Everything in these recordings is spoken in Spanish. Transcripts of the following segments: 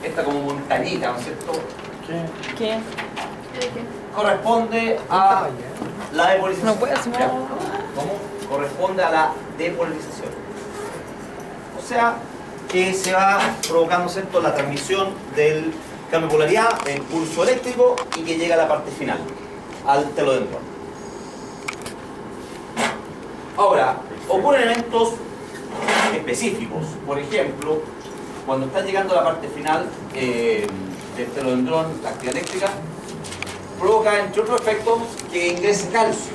esta como montañita, ¿no es cierto? ¿Qué? Corresponde a la depolarización. No puede ser. ¿Ya? ¿Cómo? Corresponde a la depolarización. O sea, que se va provocando, ¿cierto?, la transmisión del cambio de polaridad, del pulso eléctrico, y que llega a la parte final, al telodendrón. Ahora, ocurren eventos específicos. Por ejemplo, cuando está llegando a la parte final del telodendrón, la actividad eléctrica provoca, entre otros efectos, que ingrese calcio.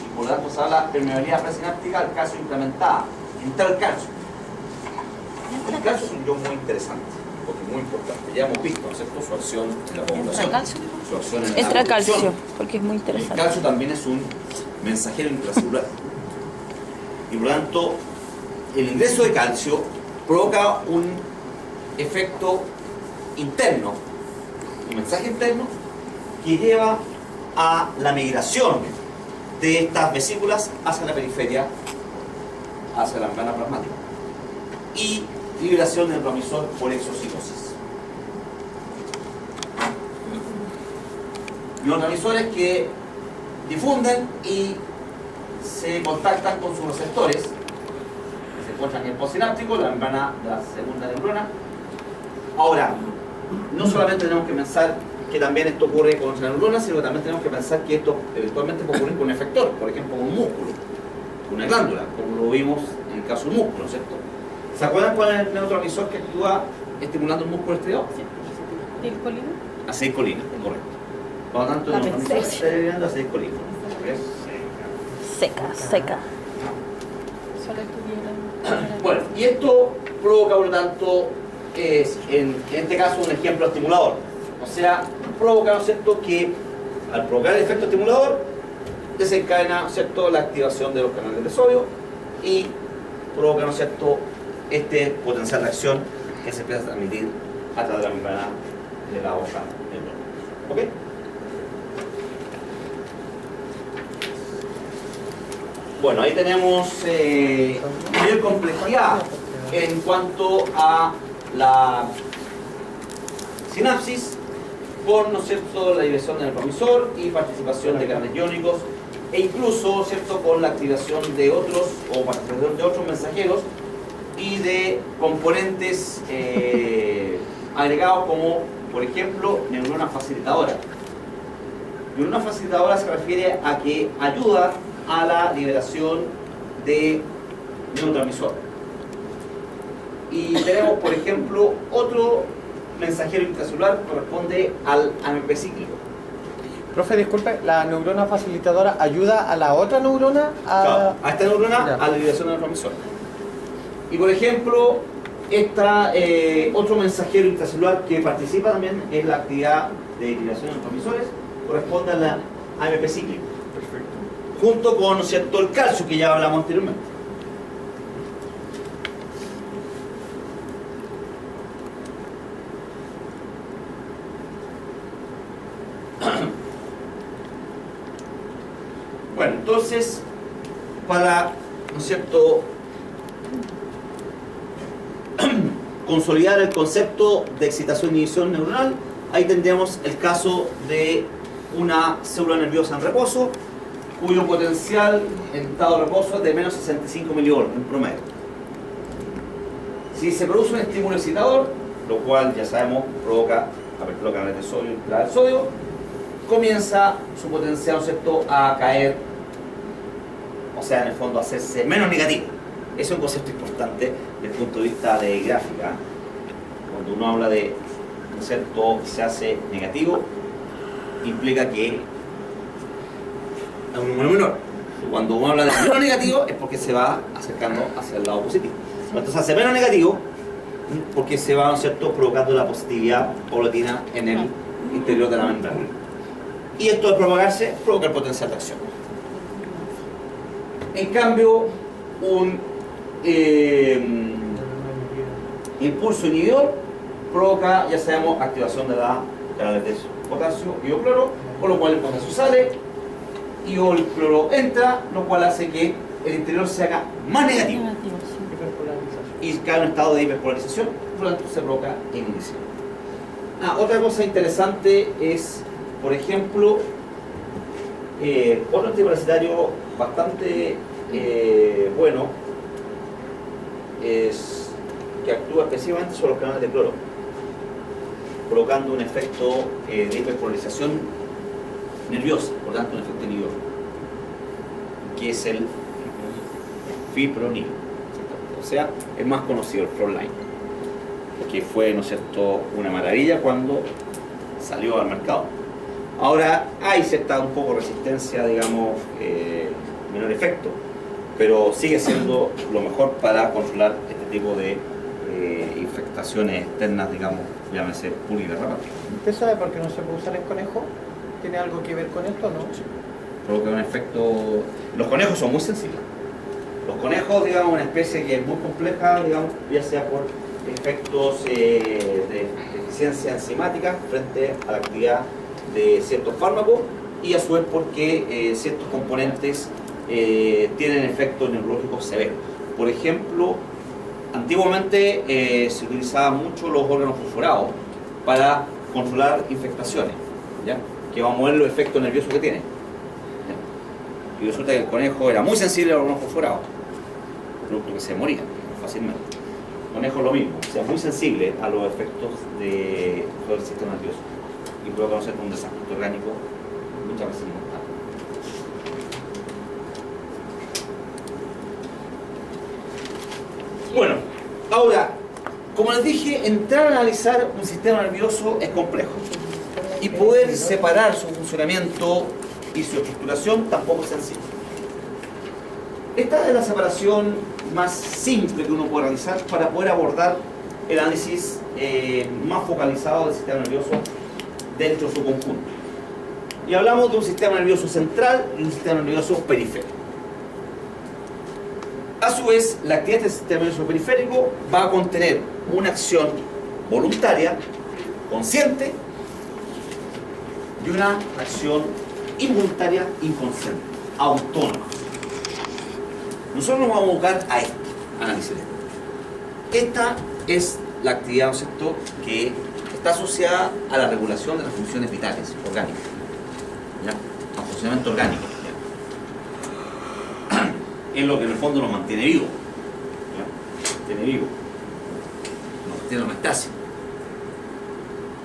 Y por lo tanto se habla de permeabilidad presináptica al calcio incrementada. Entra el calcio. El calcio es un ion muy interesante, porque es muy importante. Ya hemos visto, ¿no es cierto?, su acción en la coagulación. ¿Entra calcio? Su acción en la Entra coagulación. calcio, porque es muy El interesante. calcio también es un mensajero intracelular. Y por lo tanto, el ingreso de calcio provoca un efecto interno, un mensaje interno, que lleva a la migración de estas vesículas hacia la periferia, hacia la membrana plasmática, y liberación del neurotransmisor por exocitosis. Neurotransmisores que difunden y se contactan con sus receptores, que se encuentran en el postsináptico, la membrana de la segunda neurona. Ahora, no solamente tenemos que pensar que también esto ocurre con la neurona, sino que también tenemos que pensar que esto eventualmente puede ocurrir con un efector, por ejemplo con un músculo, con una glándula, como lo vimos en el caso del músculo, ¿cierto? ¿Se acuerdan cuál es el neurotransmisor que actúa estimulando el músculo estriado? ¿El colino? Acetilcolina, correcto. Por lo tanto, el neurotransmisor está liberando acetilcolina. Seca. Bueno, y esto provoca, por lo tanto, en este caso un ejemplo estimulador. O sea, provoca, ¿no es cierto?, que al provocar el efecto estimulador desencadena, ¿no es cierto?, la activación de los canales de sodio y provoca, ¿no es cierto?, este potencial de acción que se empieza a transmitir a través de la membrana de la hoja neurona. ¿Ok? Bueno, ahí tenemos mayor complejidad en cuanto a la sinapsis por, ¿no es cierto?, la dirección del neurotransmisor y participación de canales iónicos, e incluso, ¿cierto?, con la activación de otros o participación de otros mensajeros y de componentes agregados como, por ejemplo, neurona facilitadora. Neurona facilitadora se refiere a que ayuda a la liberación de neurotransmisor. Y tenemos, por ejemplo, otro mensajero intracelular que corresponde al AMP cíclico. Profe, disculpe, ¿la neurona facilitadora ayuda a la otra neurona? Claro, a esta neurona Ya. a la liberación de neurotransmisor. Y por ejemplo, otro mensajero intracelular que participa también en la actividad de liberación de neurotransmisores corresponde a la AMP cíclico. Junto con, ¿no es cierto?, el calcio que ya hablamos anteriormente. Bueno, entonces, para, ¿no es cierto?, consolidar el concepto de excitación e inhibición neuronal, ahí tendríamos el caso de una célula nerviosa en reposo, cuyo potencial en estado de reposo es de menos 65 milivolts en promedio. Si se produce un estímulo excitador, lo cual ya sabemos provoca apertura de canales de sodio y entrada de sodio, comienza su potencial, ¿no es cierto?, a caer, o sea, en el fondo a hacerse menos negativo. Ese es un concepto importante desde el punto de vista de gráfica. Cuando uno habla de, ¿no es cierto?, que se hace negativo, implica que es un número menor. Cuando uno habla de menos negativo es porque se va acercando hacia el lado positivo. Entonces se hace menos negativo porque se va, ¿no es cierto?, provocando la positividad paulatina en el interior de la membrana. Y esto al propagarse provoca el potencial de acción. En cambio, un impulso inhibidor provoca, ya sabemos, activación de la canales de potasio y o cloro, con lo cual el potasio sale y o el cloro entra, lo cual hace que el interior se haga más negativo. Hiperpolarización. y cae en un estado de hiperpolarización, por lo tanto se provoca inhibición. Otra cosa interesante es, por ejemplo, otro antiparasitario bastante bueno es que actúa específicamente sobre los canales de cloro, provocando un efecto de hiperpolarización nerviosa, por tanto un efecto inhibidor, que es el fipronil. O sea, es más conocido el Frontline, que fue, ¿no es cierto?, una maravilla cuando salió al mercado. Ahora hay cierta un poco resistencia, digamos, menor efecto, pero sigue siendo lo mejor para controlar este tipo de infectaciones externas, digamos, llámese púrgido-dermatológico. ¿Usted sabe por qué no se puede usar en conejo? ¿Tiene algo que ver con esto o no? Provoca un efecto. Los conejos son muy sensibles. Los conejos, digamos, una especie que es muy compleja, digamos, ya sea por efectos de deficiencia enzimática frente a la actividad de ciertos fármacos y a su vez porque ciertos componentes tienen efectos neurológicos severos. Por ejemplo, antiguamente se utilizaban mucho los órganos fosforados para controlar infectaciones, ¿ya?, que va a mover los efectos nerviosos que tiene. ¿Ya? Y resulta que el conejo era muy sensible a los órganos fosforados, producto que se moría fácilmente. El conejo es lo mismo, o sea, muy sensible a los efectos del sistema nervioso y provoca un desastre orgánico muchas veces mortal. Bueno, ahora, como les dije, entrar a analizar un sistema nervioso es complejo y poder separar su funcionamiento y su estructuración tampoco es sencillo. Esta es la separación más simple que uno puede realizar para poder abordar el análisis más focalizado del sistema nervioso dentro de su conjunto. Y hablamos de un sistema nervioso central y un sistema nervioso periférico. A su vez, la actividad del sistema nervioso periférico va a contener una acción voluntaria, consciente, y una acción involuntaria, inconsciente, autónoma. Nosotros nos vamos a buscar a esto, análisis de esto. Esta es la actividad, ¿no es cierto?, que está asociada a la regulación de las funciones vitales, orgánicas, ¿ya?, al funcionamiento orgánico, ¿ya? Es lo que en el fondo nos mantiene vivos, ¿ya?, nos mantiene vivos, nos mantiene en homeostasis.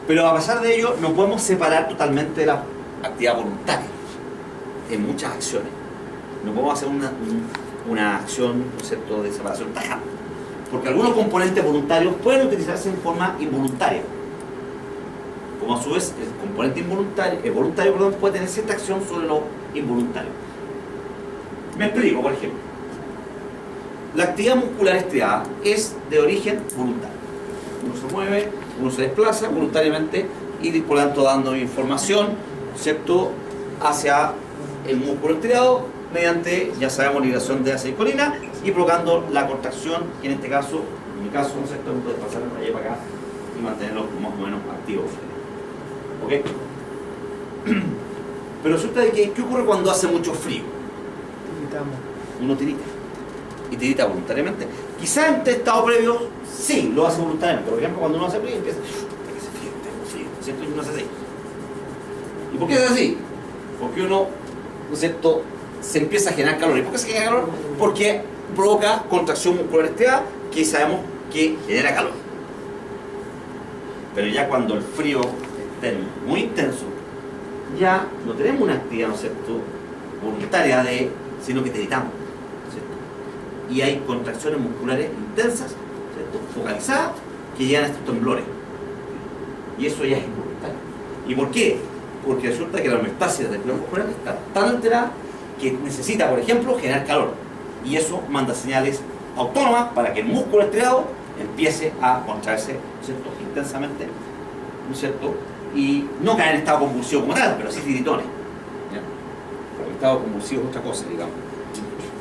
Pero a pesar de ello, no podemos separar totalmente de la actividad voluntaria en muchas acciones. No podemos hacer una acción, ¿no es cierto?, de separación tajante, porque algunos componentes voluntarios pueden utilizarse en forma involuntaria, como a su vez el componente voluntario puede tener cierta acción sobre lo involuntario. Me explico, por ejemplo. La actividad muscular estriada es de origen voluntario. Uno se mueve, uno se desplaza voluntariamente y por lo tanto dando información, ¿cierto?, hacia el músculo estriado mediante, ya sabemos, liberación de acetilcolina y provocando la contracción, que en este caso, en mi caso, ¿no es cierto?, puede pasar para allá y para acá y mantenerlo más o menos activo. ¿Ok? Pero resulta de que, ¿qué ocurre cuando hace mucho frío? Uno tirita. Y tirita voluntariamente. Quizás en este estado previo, sí, lo hace voluntariamente. Por ejemplo, cuando uno hace frío, empieza, que se frío, tengo frío, ¿no es cierto? Y uno hace así. ¿Y por qué es así? Porque uno, ¿no es cierto?, se empieza a generar calor. ¿Y por qué se genera calor? Porque provoca contracción muscular estriada, que sabemos que genera calor. Pero ya cuando el frío está muy intenso, ya no tenemos una actividad, ¿no es cierto?, voluntaria sino que tiritamos, ¿cierto? Y hay contracciones musculares intensas, ¿cierto?, focalizadas, que llegan a estos temblores. Y eso ya es involuntario. ¿Y por qué? Porque resulta que la homeostasis del plano muscular está tan alterada que necesita, por ejemplo, generar calor. Y eso manda señales autónomas para que el músculo estriado empiece a contraerse, ¿cierto?, intensamente, ¿no es cierto?, y no caer en estado convulsivo como tal, pero sí tiritones. ¿Ya? Porque el estado convulsivo es otra cosa, digamos,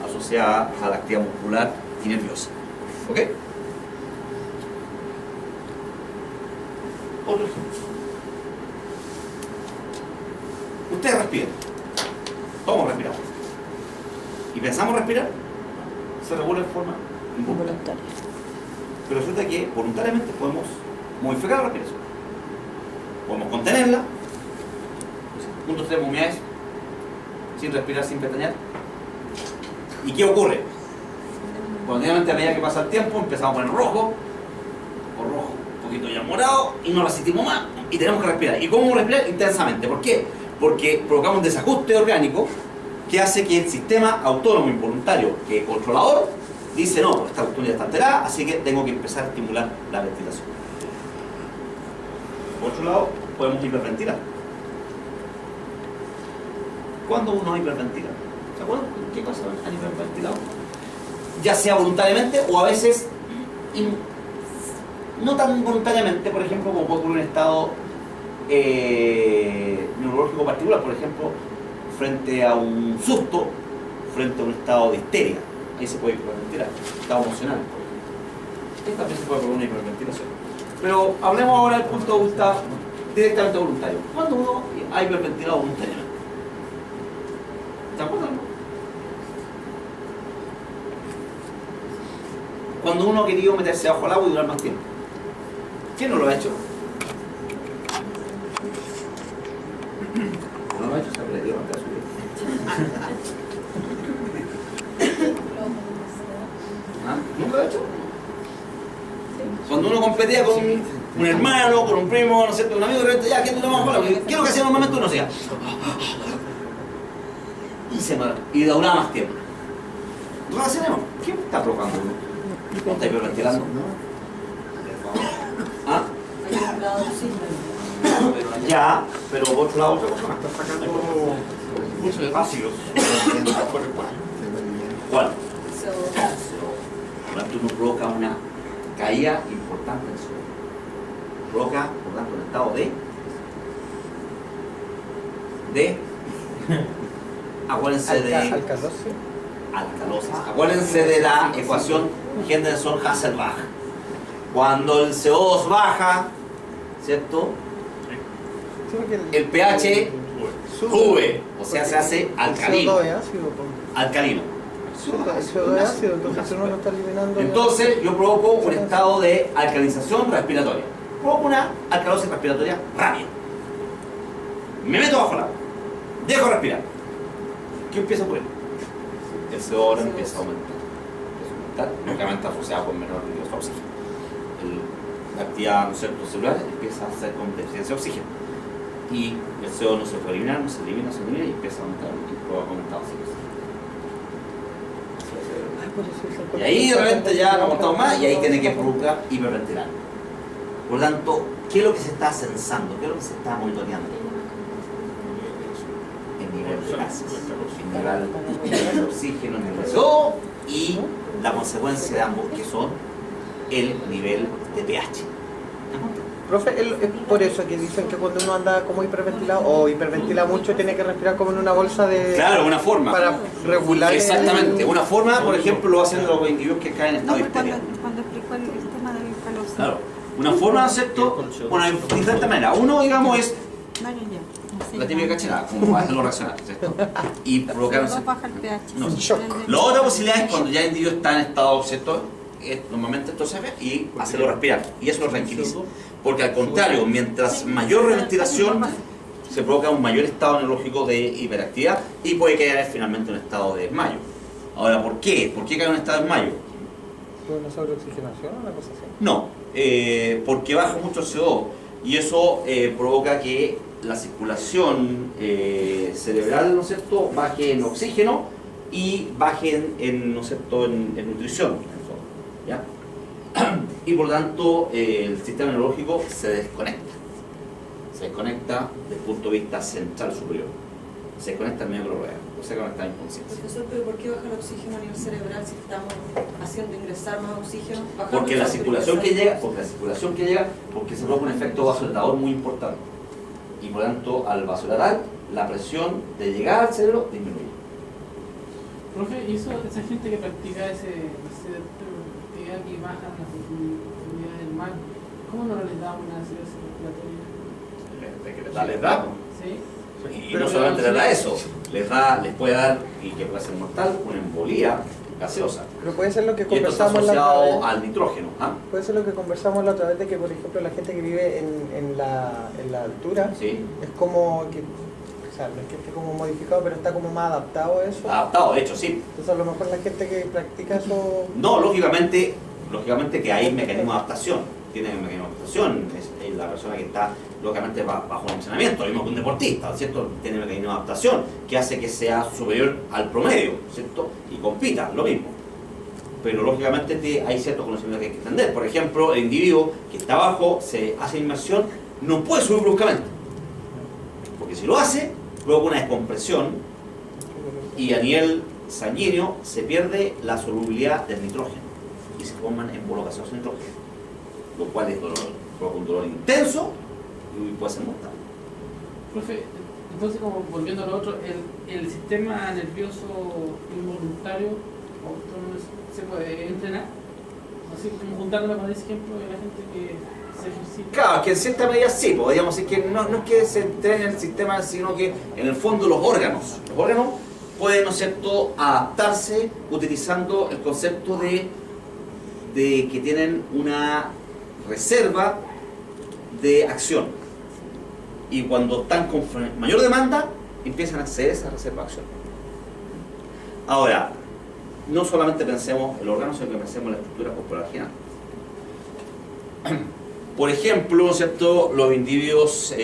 asociada a la actividad muscular y nerviosa. ¿Ok? Otro ejemplo. Ustedes respiran. Todos respiramos. ¿Y pensamos respirar? Se regula en forma Voluntario. Pero resulta que voluntariamente podemos modificar la respiración. Podemos contenerla. Punto 3 humedades, sin respirar, sin pestañear. ¿Y qué ocurre? Continuamente a medida que pasa el tiempo empezamos a poner rojo, o rojo, un poquito ya morado, y no resistimos más, y tenemos que respirar. ¿Y cómo respirar? Intensamente. ¿Por qué? Porque provocamos un desajuste orgánico que hace que el sistema autónomo involuntario, que es controlador, dice no, esta oportunidad está alterada, así que tengo que empezar a estimular la ventilación. Por otro lado, podemos hiperventilar. ¿Cuándo uno hiperventila? ¿Se acuerdan qué cosas han hiperventilado? Ya sea voluntariamente o a veces no tan voluntariamente, por ejemplo, como puede ocurrir un estado neurológico particular, por ejemplo, frente a un susto, frente a un estado de histeria. Ahí se puede hiperventilar, estado emocional. Esta también se puede por una hiperventilación. Pero hablemos ahora del punto de vista directamente voluntario. ¿Cuándo uno ha hiperventilado voluntariamente? ¿Se acuerdan? Cuando uno ha querido meterse bajo el agua y durar más tiempo. ¿Quién no lo ha hecho? No lo ha hecho, se ha perdido ante la ¿Ah? ¿Nunca lo ha hecho? Cuando uno competía con un hermano, con un primo, no sé, con un amigo, de repente, ya, ¿quién te toma bajo el agua? ¿Qué es lo que hacía normalmente uno hacía? Y duraba más tiempo. ¿No hacemos? ¿Qué está provocando uno? ¿No está hiperventilando? ¿Ah? Ya, pero por otro lado, otra cosa más. Está sacando muchos ácidos. ¿Cuál? Por lo tanto, uno provoca una caída importante en el suelo. Provoca, por tanto, un estado acuérdense de alcalosis. Acuérdense de la ecuación Henderson-Hasselbalch. Cuando el CO2 baja, ¿cierto? El pH sube, o sea, se hace alcalino. Alcalino. El CO2 es ácido, entonces uno lo está eliminando. Entonces yo provoco un estado de alcalinización respiratoria. Provoco una alcalosis respiratoria rápida. Me meto bajo el agua. Dejo respirar. ¿Qué empieza a ocurrir? El CO2 empieza a aumentar. Lógicamente asociado con menor nivel de oxígeno. La actividad, ¿no es cierto?, celular empieza a hacer con deficiencia de oxígeno. Y el CO2 no se puede eliminar, no se elimina y empieza a aumentar y provoca un estado de oxígeno. Y ahí de repente ya no aguantamos más y ahí tiene que provocar hiperventilar. Por lo tanto, ¿qué es lo que se está censando? ¿Qué es lo que se está monitoreando? El nivel de gases, el nivel de oxígeno en el CO2 y la consecuencia de ambos, que son el nivel de pH. Profe, es por eso que dicen que cuando uno anda como hiperventilado o hiperventila mucho tiene que respirar como en una bolsa de... Claro, una forma. Para regular... Exactamente, una forma, por ejemplo, lo hacen los individuos que caen en estado de histeria. Cuando explicó el tema del calor. Claro, una forma, ¿no es cierto? Bueno, de diferentes maneras. Uno, digamos, es la típica cacharada, como hacerlo reaccionar, ¿cierto? Y provocar... baja el pH. No, la otra posibilidad es cuando ya el individuo está en estado, ¿cierto? Normalmente esto se ve y hacerlo respirar, y eso lo tranquiliza. Porque al contrario, mientras mayor ventilación se provoca un mayor estado neurológico de hiperactividad y puede caer finalmente en un estado de desmayo. Ahora, ¿por qué? ¿Por qué cae en un estado de desmayo? ¿Por una sobreoxigenación o una cosa así? No, porque baja mucho el CO2 y eso provoca que la circulación cerebral, ¿no es cierto?, baje en oxígeno y baje ¿no es cierto?, en nutrición. ¿Ya? Y por lo tanto el sistema neurológico se desconecta desde el punto de vista central superior, se desconecta al medio que lo rodea, o sea que no está en conciencia. Profesor, ¿pero por qué baja el oxígeno a nivel cerebral si estamos haciendo ingresar más oxígeno? Porque la circulación que llega, porque se provoca un efecto vasodilatador muy importante y por lo tanto al vasodilatar la presión de llegar al cerebro disminuye. Profe, ¿y esa gente que practica actividad que baja la profundidad del mar, cómo no les da una acidosis respiratoria? Les da. ¿Sí? Y no solamente les da eso, les puede dar, y que puede ser mortal, una embolía gaseosa. Pero puede ser lo que Y esto está conversamos la otra vez. asociado al nitrógeno. ¿Ah? Puede ser lo que conversamos la otra vez de que, por ejemplo, la gente que vive en la altura Sí. es como que, o sea, no es que esté como modificado, pero está como más adaptado a eso. Adaptado, de hecho, sí. Entonces, a lo mejor la gente que practica eso. No, lógicamente que hay mecanismo de adaptación. Tiene un mecanismo de adaptación. Es la persona que está, lógicamente, bajo un entrenamiento, lo mismo que un deportista, ¿cierto? Tiene un mecanismo de adaptación que hace que sea superior al promedio, ¿cierto? Y compita, lo mismo. Pero lógicamente hay ciertos conocimientos que hay que entender. Por ejemplo, el individuo que está abajo, se hace inmersión, no puede subir bruscamente. Porque si lo hace, luego una descompresión y a nivel sanguíneo se pierde la solubilidad del nitrógeno y se forman emboloas gaseosas de nitrógeno, lo cual es dolor, provoca un dolor intenso y puede ser mortal. Profe, entonces como volviendo a lo otro, el sistema nervioso involuntario autónomo se puede entrenar, así como juntándome con ese ejemplo de la gente que se ejercita. Claro, que en cierta medida sí, podríamos decir que no es que se entrene el sistema, sino que en el fondo los órganos pueden, ¿no es cierto?, adaptarse utilizando el concepto de que tienen una reserva de acción. Y cuando están con mayor demanda, empiezan a acceder a esa reserva de acción. Ahora, no solamente pensemos en el órgano, sino que pensemos en la estructura corporal general. Por ejemplo, ¿no es cierto?, los individuos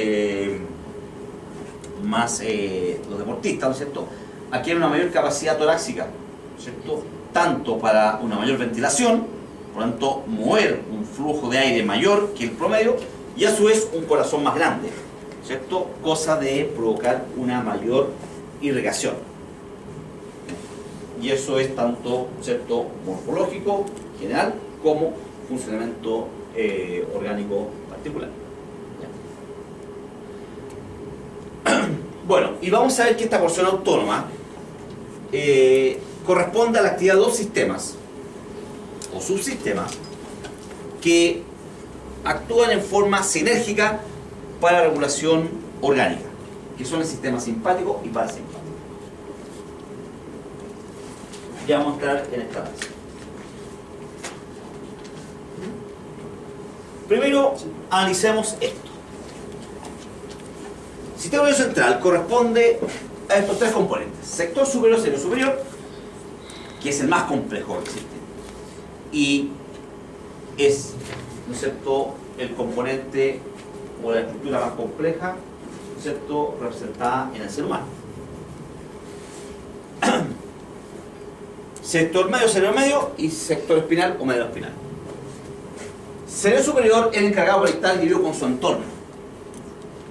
los deportistas, ¿no es cierto?, adquieren una mayor capacidad torácica, ¿no es cierto?, tanto para una mayor ventilación, por lo tanto, mover un flujo de aire mayor que el promedio, y a su vez un corazón más grande, ¿cierto?, cosa de provocar una mayor irrigación. Y eso es tanto, ¿cierto?, morfológico general como funcionamiento orgánico particular. ¿Ya? Bueno, y vamos a ver que esta porción autónoma corresponde a la actividad de dos sistemas o subsistemas que actúan en forma sinérgica para la regulación orgánica, que son el sistema simpático y parasimpático. Ya vamos a entrar en esta base. Primero, analicemos esto. El sistema nervioso central corresponde a estos tres componentes: sector superior, cerebro superior, que es el más complejo que existe, y es, ¿no es cierto?, el componente o la estructura más compleja, ¿no es cierto?, representada en el ser humano. Sector medio, cerebro medio, y sector espinal o medio espinal. Cerebro superior es el encargado de conectar al individuo con su entorno.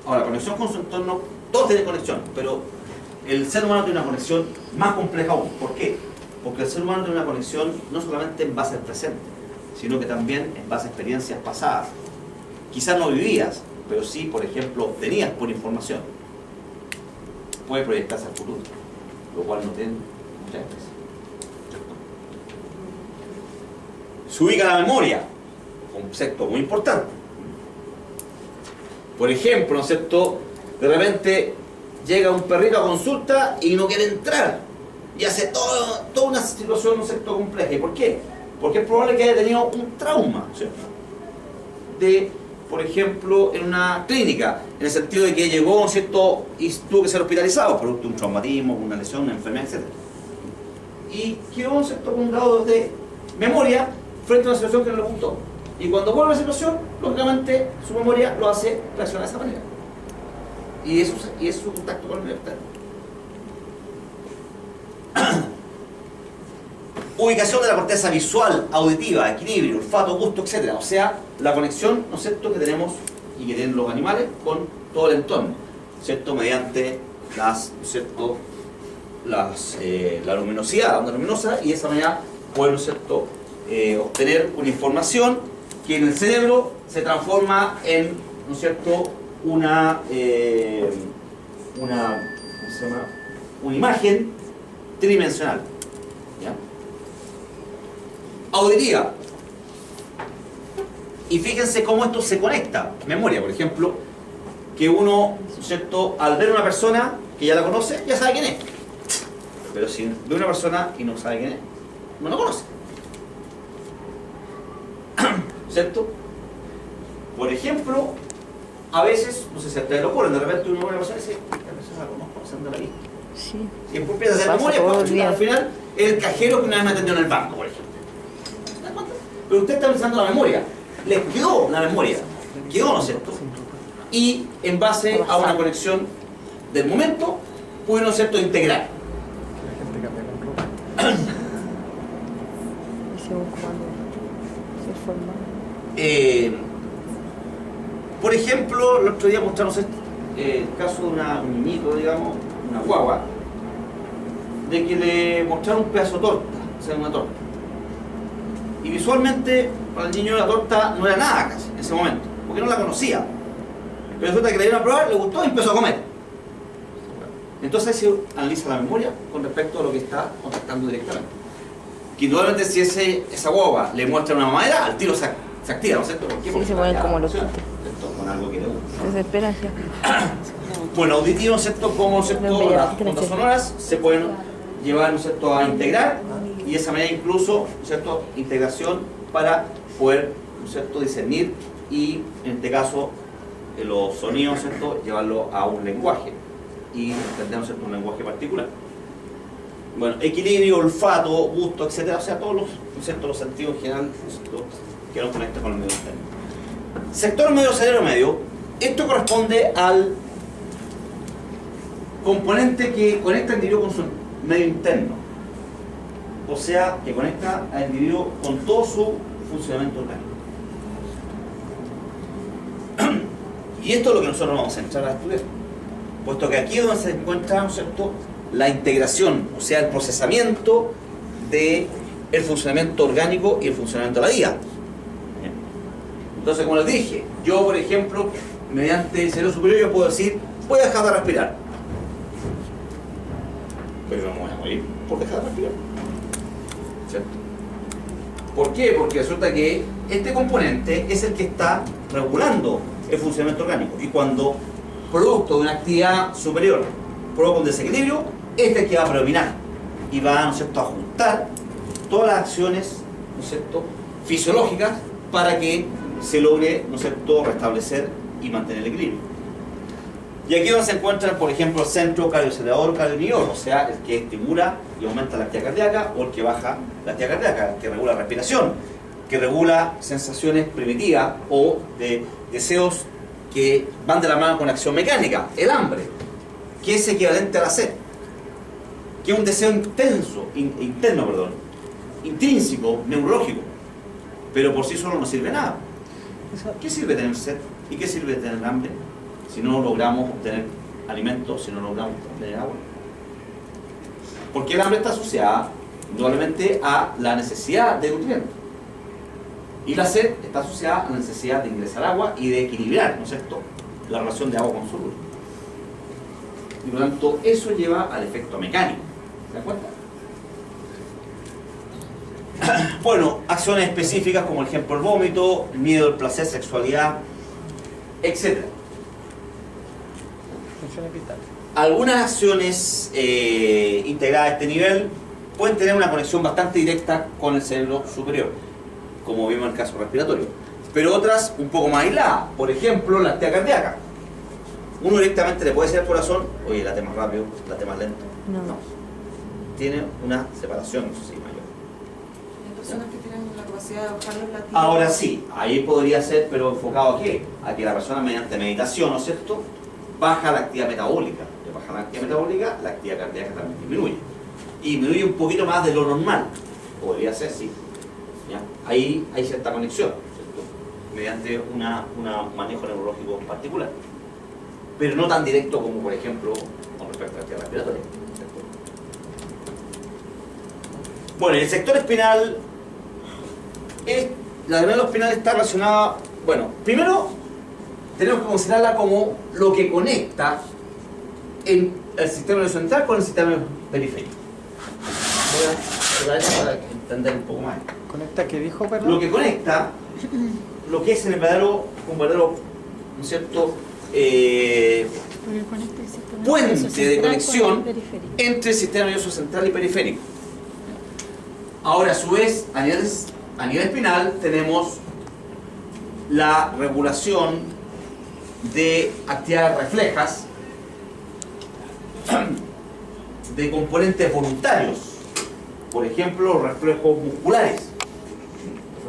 Ahora, la conexión con su entorno, todos tienen conexión, pero el ser humano tiene una conexión más compleja aún. ¿Por qué? Porque el ser humano tiene una conexión no solamente en base al presente, sino que también en base a experiencias pasadas. Quizás no vivías, pero sí, por ejemplo, obtenías por información. Puede proyectarse al futuro, lo cual no tiene muchas veces. Se ubica la memoria, concepto muy importante. Por ejemplo, ¿no es cierto?, de repente llega un perrito a consulta y no quiere entrar y hace toda una situación, ¿no es cierto?, compleja. ¿Y por qué? Porque es probable que haya tenido un trauma, ¿cierto?, de, por ejemplo, en una clínica, en el sentido de que llegó, ¿no es cierto?, y tuvo que ser hospitalizado producto de un traumatismo, una lesión, una enfermedad, etc. Y quedó, ¿no es cierto?, con un grado de memoria frente a una situación que no le gustó. Y cuando vuelve a la situación, lógicamente su memoria lo hace reaccionar de esa manera. Y eso es su contacto con el medio externo. Ubicación de la corteza visual, auditiva, equilibrio, olfato, gusto, etc. O sea, la conexión, ¿no es cierto?, que tenemos y que tienen los animales con todo el entorno, ¿cierto?, mediante las, ¿no es cierto?, la luminosidad, la onda luminosa, y de esa manera pueden, ¿no es cierto?, obtener una información que en el cerebro se transforma en, ¿no es cierto?, una imagen tridimensional. ¿Ya? Auditiva. Y fíjense cómo esto se conecta. Memoria, por ejemplo, que uno, ¿no es cierto?, al ver a una persona que ya la conoce, ya sabe quién es. Pero si ve a una persona y no sabe quién es, no lo conoce. ¿Cierto? Por ejemplo, a veces, no sé si a ustedes lo ocurren, de repente uno ve a una persona y dice, esta persona la conozco, pasando la vida. Sí. Y después empieza a hacer Pasa memoria, todos pues, los días. al final el cajero que una vez me atendió en el banco, por ejemplo. ¿Se dan cuenta? Pero usted está pensando en la memoria. Les quedó la memoria. Quedó, ¿no es cierto? Y en base a una conexión del momento, puede, ¿no es cierto?, integrar. La gente cambia con ropa. Hice un comando. Se forma. Por ejemplo, el otro día mostramos el caso de un niñito, digamos, una guagua, de que le mostraron un pedazo de torta, o sea, una torta. Y visualmente, para el niño la torta no era nada casi, en ese momento, porque no la conocía. Pero resulta que le dieron a probar, le gustó y empezó a comer. Entonces ahí se analiza la memoria con respecto a lo que está contactando directamente. Que indudablemente si esa guagua le muestra una mamadera, al tiro se activa, ¿no es cierto? ¿Por qué? Sí, Porque se ponen ya como funciona, loquitos. ¿cierto? Con algo que le gusta. Se desesperan ya. Bueno, auditivo, ¿no es cierto? Como, ¿no es cierto? No, mira, Las ¿qué ondas crees? sonoras se pueden llevar, ¿no es cierto?, a integrar y de esa manera incluso, ¿no es cierto?, integración para poder, ¿no es cierto?, discernir y en este caso los sonidos, ¿no es cierto?, llevarlo a un lenguaje y entender, ¿no es cierto?, un lenguaje particular. Bueno, equilibrio, olfato, gusto, etcétera, o sea, todos los, ¿no es cierto?, los sentidos en general, ¿no es cierto?, que nos conectan con el medio interno. Sector medio, cerebro medio, esto corresponde al componente que conecta al individuo con su medio interno, o sea, que conecta al individuo con todo su funcionamiento orgánico. Y esto es lo que nosotros vamos a entrar a estudiar, puesto que aquí es donde se encuentra, ¿no es cierto?, la integración, o sea, el procesamiento del funcionamiento orgánico y el funcionamiento de la vida. Entonces, como les dije, yo, por ejemplo, mediante el cerebro superior, yo puedo decir, voy a dejar de respirar. Pero no me voy a morir por dejar de respirar. ¿Cierto? ¿Por qué? Porque resulta que este componente es el que está regulando el funcionamiento orgánico. Y cuando, producto de una actividad superior, provoca un desequilibrio, este es el que va a predominar. Y va, ¿no es cierto?, a ajustar todas las acciones, ¿no es cierto?, fisiológicas para que se logre, ¿no es cierto?, restablecer y mantener el equilibrio. Y aquí donde se encuentra, por ejemplo, el centro cardiocirculador o cardioinhibidor, o sea, el que estimula y aumenta la actividad cardíaca o el que baja la actividad cardíaca, el que regula la respiración, que regula sensaciones primitivas o de deseos que van de la mano con la acción mecánica, el hambre, que es equivalente a la sed, que es un deseo intrínseco, neurológico, pero por sí solo no sirve nada. ¿Qué sirve tener sed? ¿Y qué sirve tener hambre? Si no logramos obtener alimentos, si no logramos obtener agua. Porque el hambre está asociada indudablemente a la necesidad de nutrientes. Y la sed está asociada a la necesidad de ingresar agua y de equilibrar, ¿no es cierto?, la relación de agua con soluble. Y por lo tanto, eso lleva al efecto mecánico. ¿Se dan cuenta? Bueno, acciones específicas como por ejemplo el vómito, el miedo, el placer, sexualidad, etc. Funciones vitales. Algunas acciones integradas a este nivel pueden tener una conexión bastante directa con el cerebro superior, como vimos en el caso respiratorio, pero otras un poco más aisladas. Por ejemplo, la actividad cardíaca. Uno directamente le puede decir al corazón, oye, late más rápido, late más lento. No. Tiene una separación, eso sí, mayor. Hay personas que tienen la capacidad de bajar los latidos. Ahora sí, ahí podría ser, pero enfocado a qué? A que la persona mediante meditación, ¿no es cierto?, baja la actividad metabólica. Le baja la actividad metabólica, la actividad cardíaca también disminuye. Y disminuye un poquito más de lo normal. Podría ser, sí. ¿Ya? Ahí hay cierta conexión, ¿cierto?, mediante un manejo neurológico particular. Pero no tan directo como, por ejemplo, con respecto a la actividad respiratoria. ¿Cierto? Bueno, el sector espinal, la médula espinal está relacionada, bueno, primero tenemos que considerarla como lo que conecta el sistema nervioso central con el sistema periférico. Voy a tratar esto para entender un poco más. ¿Conecta qué dijo, perdón? Lo que conecta, lo que es un verdadero, ¿no es cierto?, Porque conecta el sistema puente nervioso de central conexión con el periférico. entre el sistema nervioso central y periférico. Ahora, a su vez, a nivel espinal tenemos la regulación de actividades reflejas de componentes voluntarios. Por ejemplo, reflejos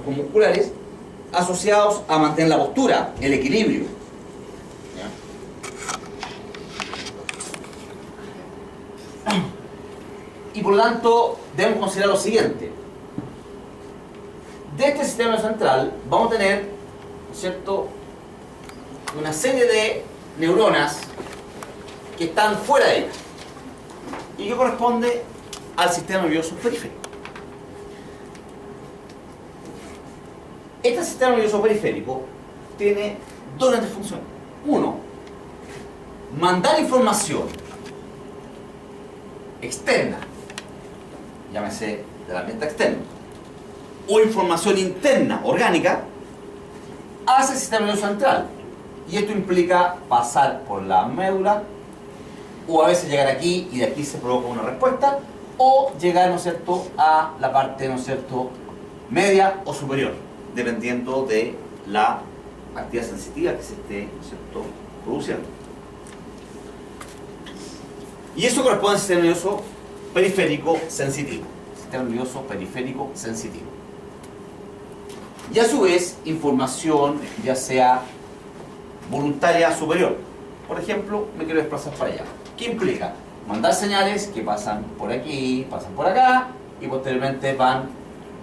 musculares asociados a mantener la postura, el equilibrio. ¿Ya? Y por lo tanto, debemos considerar lo siguiente. De este sistema central vamos a tener, ¿no es cierto?, una serie de neuronas que están fuera de ella y que corresponde al sistema nervioso periférico. Este sistema nervioso periférico tiene dos grandes funciones. Uno, mandar información externa, llámese del ambiente externo, o información interna, orgánica, hacia el sistema nervioso central. Y esto implica pasar por la médula, o a veces llegar aquí y de aquí se provoca una respuesta, o llegar, ¿no es cierto?, a la parte, ¿no es cierto?, media o superior, dependiendo de la actividad sensitiva que se esté, ¿no es cierto?, produciendo. Y eso corresponde al sistema nervioso periférico sensitivo. Sistema nervioso periférico sensitivo. Y a su vez, información ya sea voluntaria superior. Por ejemplo, me quiero desplazar para allá. ¿Qué implica? Mandar señales que pasan por aquí, pasan por acá y posteriormente van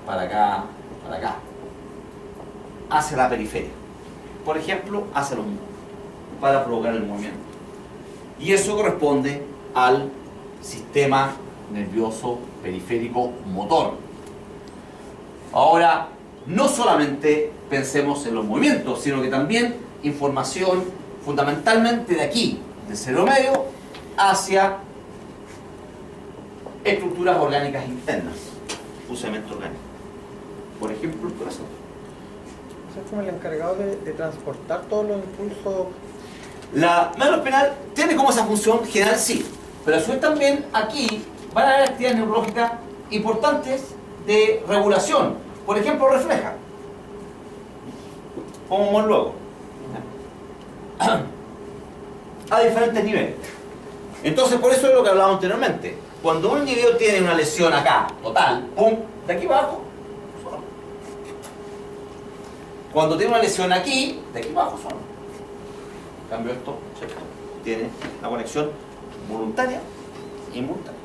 para acá, hacia la periferia. Por ejemplo, hacia los músculos, para provocar el movimiento. Y eso corresponde al sistema nervioso periférico motor. Ahora, no solamente pensemos en los movimientos, sino que también información fundamentalmente de aquí, del cerebro medio, hacia estructuras orgánicas internas, funcionamiento orgánico. Por ejemplo, el corazón. ¿Es como el encargado de transportar todos los impulsos? La médula espinal tiene como esa función general, sí, pero a su vez también aquí van a haber actividades neurológicas importantes de regulación. Por ejemplo, refleja. Como vamos luego. A diferentes niveles. Entonces, por eso es lo que hablábamos anteriormente. Cuando un individuo tiene una lesión acá, total, pum, de aquí abajo, solo. Cuando tiene una lesión aquí, de aquí abajo, solo. En cambio, esto, ¿cierto?, tiene una conexión voluntaria e involuntaria.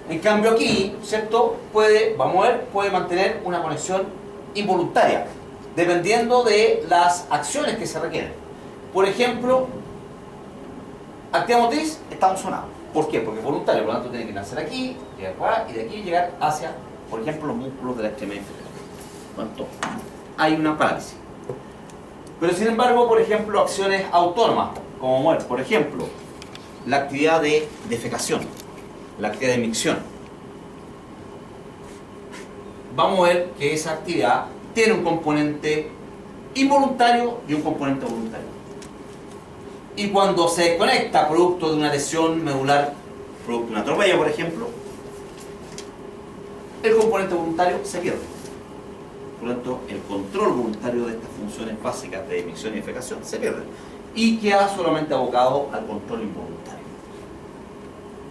En cambio aquí, ¿cierto?, puede mantener una conexión involuntaria, dependiendo de las acciones que se requieren. Por ejemplo, actividad motriz, estamos sonados. ¿Por qué? Porque es voluntario, por lo tanto tiene que nacer aquí, llegar acá y de aquí llegar hacia, por ejemplo, los músculos de la extremidad inferior. Por lo tanto, hay una parálisis. Pero sin embargo, por ejemplo, acciones autónomas, como mover, por ejemplo, la actividad de defecación, la actividad de micción. Vamos a ver que esa actividad tiene un componente involuntario y un componente voluntario. Y cuando se desconecta producto de una lesión medular, producto de una atropello, por ejemplo, el componente voluntario se pierde. Por lo tanto, el control voluntario de estas funciones básicas de emisión y defecación se pierde. Y queda solamente abocado al control involuntario.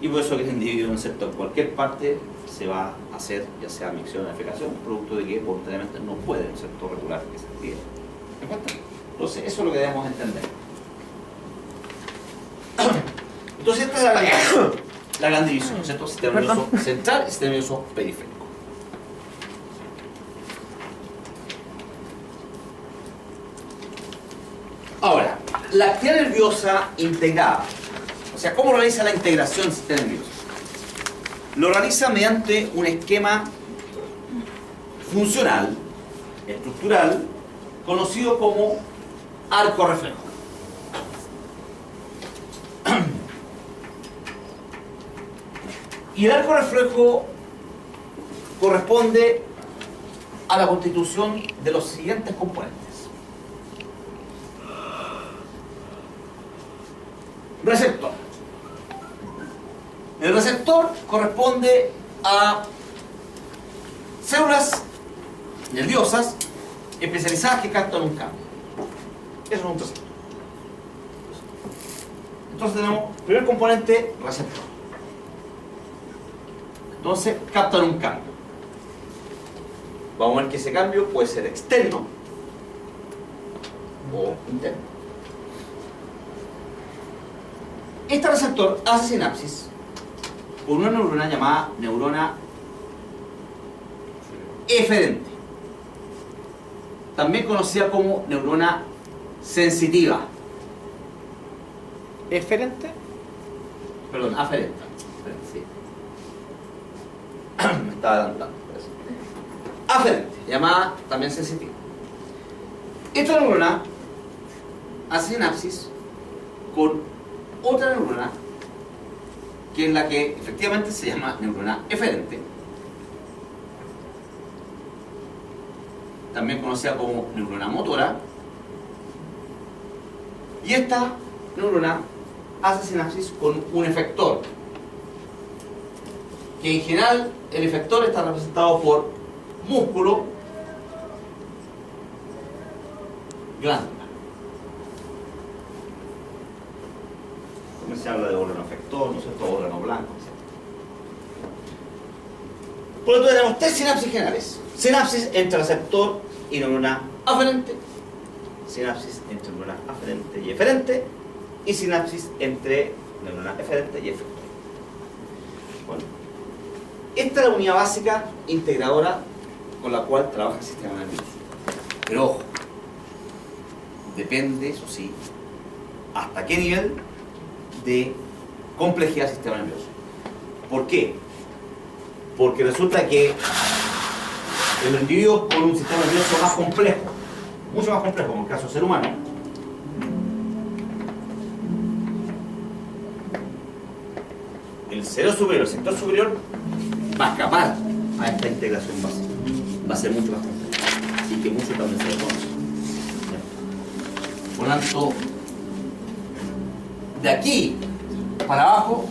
Y por eso que el individuo, en cualquier parte, se va a hacer, ya sea micción o defecación, producto de que voluntariamente no puede, regular esa actividad. ¿Me cuenta? Entonces, eso es lo que debemos entender. Entonces, esta es la gran división, ¿cierto? Sistema nervioso central y sistema nervioso periférico. Ahora, la actividad nerviosa integrada. O sea, ¿cómo realiza la integración del sistema nervioso? Lo realiza mediante un esquema funcional, estructural, conocido como arco reflejo. Y el arco reflejo corresponde a la constitución de los siguientes componentes. Receptor. El receptor corresponde a Células nerviosas especializadas que captan un cambio. Eso es un receptor. Entonces tenemos primer componente, receptor. Entonces captan un cambio. Vamos a ver que ese cambio puede ser externo o interno. Este receptor hace sinapsis con una neurona llamada neurona eferente, también conocida como neurona sensitiva. ¿Eferente? Perdón, aferente. Sí. Me estaba adelantando. Por eso. Aferente, llamada también sensitiva. Esta neurona hace sinapsis con otra neurona, que es la que efectivamente se llama neurona eferente, también conocida como neurona motora, y esta neurona hace sinapsis con un efector, que en general el efector está representado por músculo, glándula. Se habla de órgano efector, ¿no es cierto? Órgano blanco, etc. Por lo tanto, tenemos tres sinapsis generales: sinapsis entre receptor y neurona aferente, sinapsis entre neurona aferente y eferente, y sinapsis entre neurona eferente y efector. Bueno, esta es la unidad básica integradora con la cual trabaja el sistema nervioso. Pero ojo, depende, eso sí, hasta qué nivel de complejidad del sistema nervioso. ¿Por qué? Porque resulta que el individuo con un sistema nervioso más complejo, mucho más complejo, como el caso del ser humano, el cerebro superior, el sector superior, va a escapar a esta integración básica. Va a ser mucho más complejo y que mucho también se reconoce. Por lo tanto, de aquí para abajo,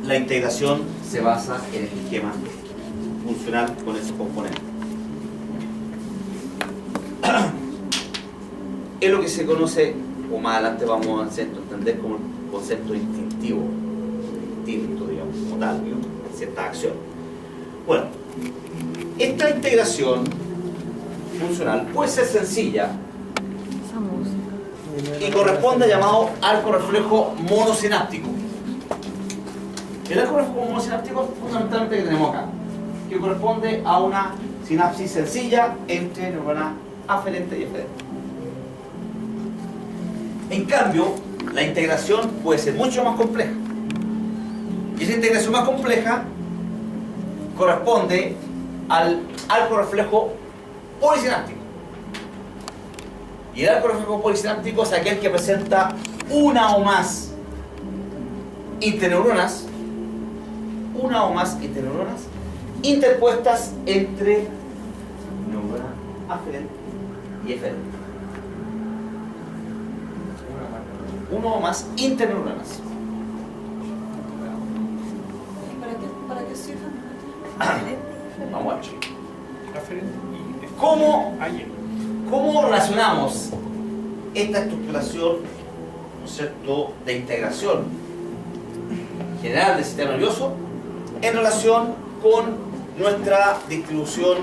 la integración se basa en el esquema funcional con esos componentes. Es lo que se conoce, o más adelante vamos a entender como el concepto instintivo, instinto, digamos, como tal, ¿no? Cierta acción. Bueno, esta integración funcional puede ser sencilla Esa música. y corresponde al llamado arco reflejo monosináptico. El arco reflejo monosináptico fundamentalmente que tenemos acá, que corresponde a una sinapsis sencilla entre neurona aferente y eferente. En cambio, la integración puede ser mucho más compleja. Y esa integración más compleja corresponde al arco reflejo polisináptico. Y el arco reflejo polisináptico es aquel que presenta una o más interneuronas interpuestas entre neurona aferente y eferente. Uno o más interneuronas. ¿Para qué sirve? Vamos a ver. ¿Cómo relacionamos esta estructuración, ¿no es cierto?, de integración general del sistema nervioso en relación con nuestra distribución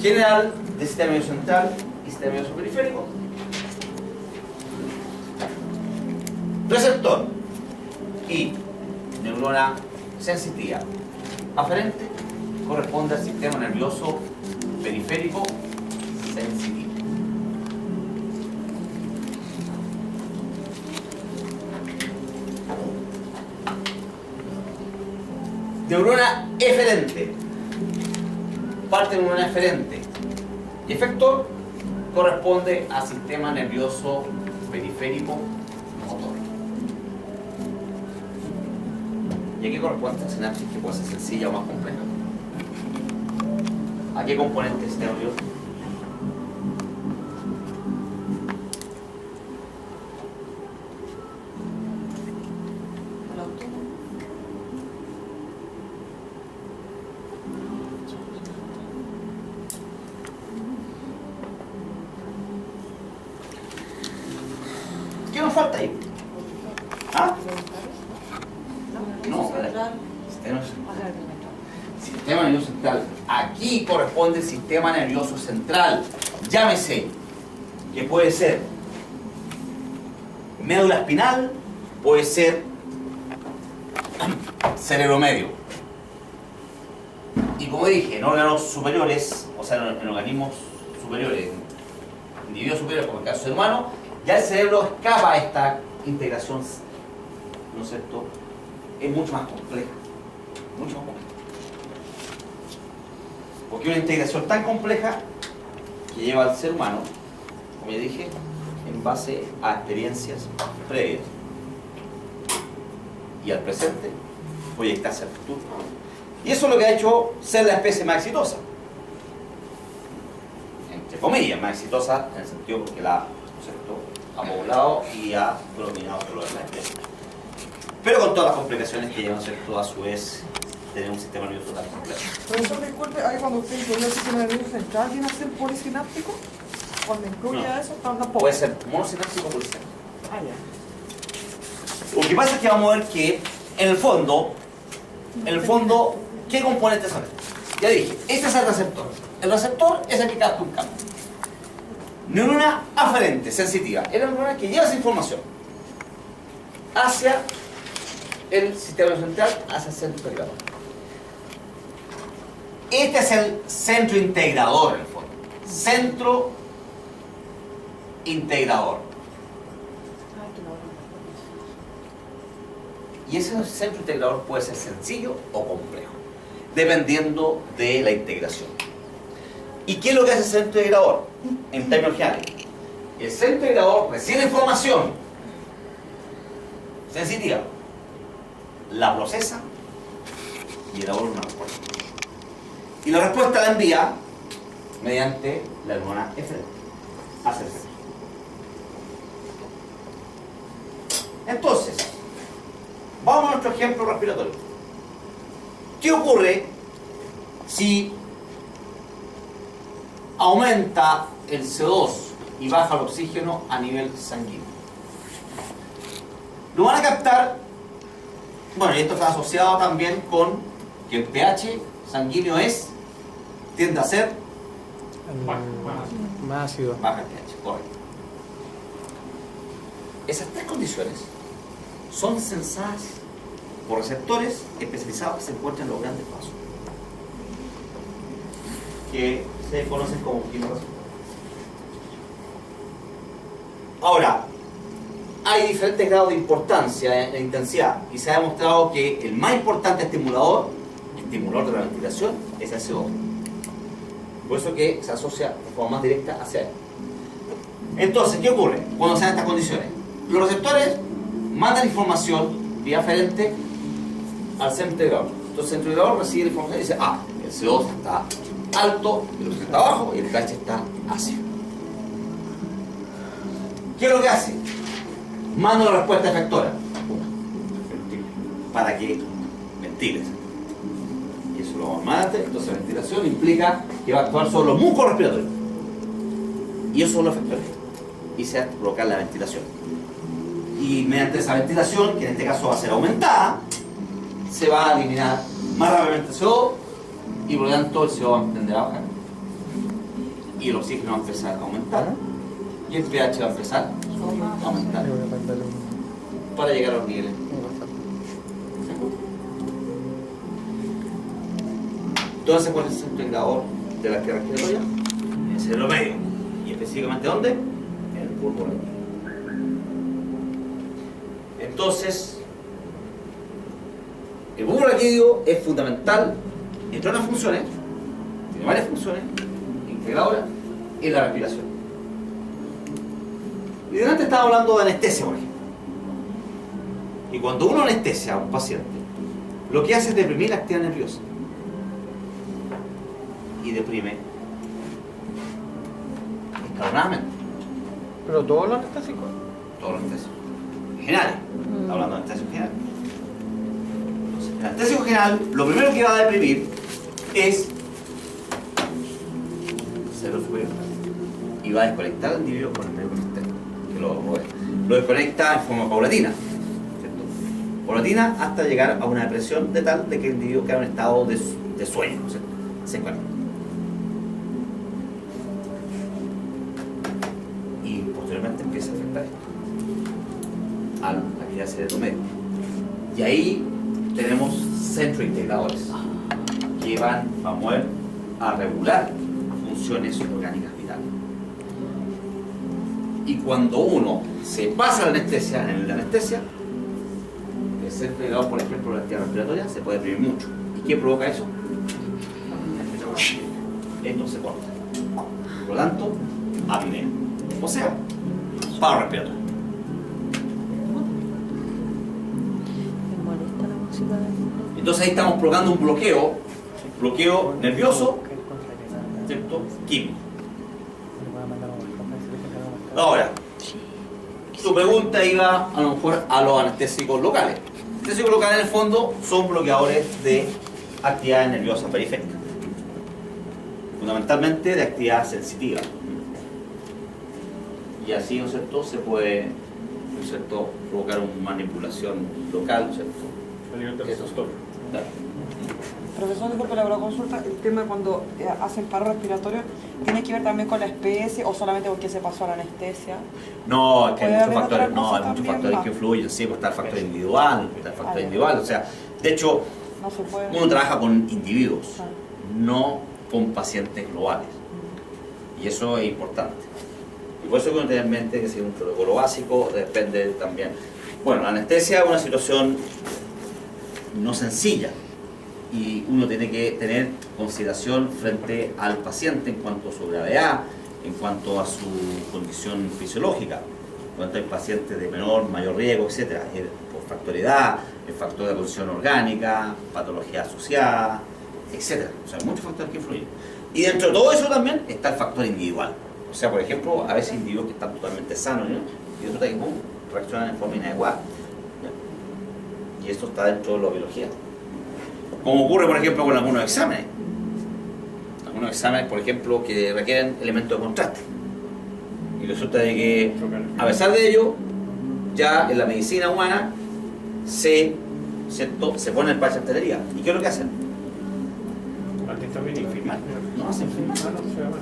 general del sistema nervioso central y sistema nervioso periférico? Receptor y neurona sensitiva aferente corresponde al sistema nervioso periférico sensitivo. Neurona eferente, parte de neurona eferente y efector corresponde al sistema nervioso periférico motor. ¿Y a qué corresponde esta sinapsis que puede ser sencilla o más compleja? ¿A qué componente del sistema nervioso? ¿El autónomo? sistema nervioso central. Aquí corresponde el sistema nervioso central. Llámese, que puede ser médula espinal, puede ser cerebro medio. Y como dije, en órganos superiores, o sea, en organismos superiores, individuos superiores, como el caso del ser humano, ya el cerebro escapa a esta integración, ¿no es cierto? Es mucho más compleja. Mucho más compleja. Porque una integración tan compleja que lleva al ser humano, como ya dije, en base a experiencias previas y al presente, proyectarse al futuro. Y eso es lo que ha hecho ser la especie más exitosa. Entre comillas, más exitosa en el sentido porque la, ¿no es cierto?, ha poblado y ha dominado todo lo demás especies. Pero con todas las complicaciones que llevan, ¿cierto?, a su vez tener un sistema nervioso tan complejo. Profesor, disculpe, ahí cuando usted incluye el sistema nervioso central, ¿viene a ser polisináptico? Cuando incluye No. eso, tampoco. Puede ser monosináptico o polisináptico. Ah, ya. Lo que pasa es que vamos a ver que, en el fondo, ¿qué componentes son estos? Ya dije, este es el receptor. El receptor es el que capta un campo. Neurona aferente, sensitiva. Es la neurona que lleva esa información hacia el sistema central, hacia el centro integrador. Este es el centro integrador, en el fondo. Centro integrador. Y ese centro integrador puede ser sencillo o complejo, dependiendo de la integración. ¿Y qué es lo que hace el centro integrador? En términos generales, el centro integrador recibe información sensitiva, la procesa y elabora una respuesta. Y la respuesta la envía mediante la hormona eferente hacia el centro. Entonces, vamos a nuestro ejemplo respiratorio. ¿Qué ocurre si aumenta el CO2 y baja el oxígeno a nivel sanguíneo? Lo van a captar, bueno, y esto está asociado también con que el pH sanguíneo tiende a ser Más ácido. baja el pH, correcto. Esas tres condiciones son sensadas por receptores especializados que se encuentran en los grandes vasos, que se conocen como quimioreceptores. Ahora, hay diferentes grados de importancia en intensidad y se ha demostrado que el más importante estimulador de la ventilación es el CO2. Por eso que se asocia de forma más directa hacia él. Entonces, ¿qué ocurre cuando se dan estas condiciones? Los receptores mandan información vía aferente al centro integrador. Entonces el centro integrador recibe la información y dice, el CO2 está alto, el oxígeno está bajo y el pH está ácido. ¿Qué es lo que hace? Manda una respuesta efectora para que ventiles. Y eso lo vamos a armar antes. Entonces la ventilación implica que va a actuar sobre los músculos respiratorios. Y esos son los efectores. Y se va a provocar la ventilación. Y mediante esa ventilación, que en este caso va a ser aumentada, se va a eliminar más rápidamente el CO2 y por lo tanto el CO2 va a tender a bajar. Y el oxígeno va a empezar a aumentar y el pH va a empezar a aumentar para llegar a los niveles. ¿Dónde se encuentra el centro integrador de la actividad respiratoria? En el cerebro medio. ¿Y específicamente dónde? En el pulmón. Entonces, el bulbo raquídeo es fundamental, entre otras funciones, tiene varias funciones integradoras en la respiración. Y delante estaba hablando de anestesia, por ejemplo. Y cuando uno anestesia a un paciente, lo que hace es deprimir la actividad nerviosa. Y deprime escalonadamente. ¿Pero todos los anestésicos? Todos los anestésicos. En general, está hablando de anestesia general. Entonces, el anestésico general, lo primero que va a deprimir es el cerebro superior. Y va a desconectar al individuo con el medio externo, que lo desconecta en forma paulatina, ¿cierto? Paulatina hasta llegar a una depresión de tal de que el individuo queda en un estado de de sueño, ¿no es cierto? Se encuentra. Y posteriormente empieza a afectar esto a la actividad cerebromedio. Y ahí tenemos centrointegradores que van, vamos a ver, a regular funciones orgánicas vitales. Y cuando uno se pasa la anestesia, en la anestesia, el centrointegrador, por ejemplo, la actividad respiratoria, se puede deprimir mucho. ¿Y qué provoca eso? Esto se corta. Por lo tanto, apnea. O sea, paro respiratorio. Me molesta la música de... Entonces ahí estamos provocando un bloqueo nervioso, ¿cierto? Químico. Ahora, su pregunta iba a lo mejor a los anestésicos locales. Los anestésicos locales en el fondo son bloqueadores de actividades nerviosas periféricas, fundamentalmente de actividad sensitiva. Y así, ¿no es cierto?, se puede, ¿no es cierto?, provocar una manipulación local, ¿no es cierto? A nivel del sensor. Claro. Profesor, disculpe la consulta, el tema cuando hacen paro respiratorio, ¿tiene que ver también con la especie o solamente porque se pasó a la anestesia? No, es que hay ¿Puede muchos haber factores, otra no, cosa hay muchos también? factores que influyen, sí, pues está el factor individual, o sea, de hecho, No se puede. uno trabaja con individuos, Ah. no con pacientes globales, y eso es importante. Y por eso hay que tener en mente que si es un protocolo básico, depende también. Bueno, la anestesia es una situación no sencilla, y uno tiene que tener consideración frente al paciente en cuanto a su gravedad, en cuanto a su condición fisiológica. En cuanto hay pacientes de menor, mayor riesgo, etc. Por factor edad, el factor de posición orgánica, patología asociada, etc. O sea, hay muchos factores que influyen. Y dentro de todo eso también está el factor individual. O sea, por ejemplo, a veces individuos que están totalmente sanos, ¿no? Y otros que reaccionan en forma inadecuada. ¿Ya? Y esto está dentro de la biología. Como ocurre, por ejemplo, con algunos exámenes. Algunos exámenes, por ejemplo, que requieren elementos de contraste. Y resulta de que, a pesar de ello, ya en la medicina humana se pone el parche de artillería. ¿Y qué es lo que hacen? Antihistamínico. Firmar. No hacen firmar. Ah, no, se llama.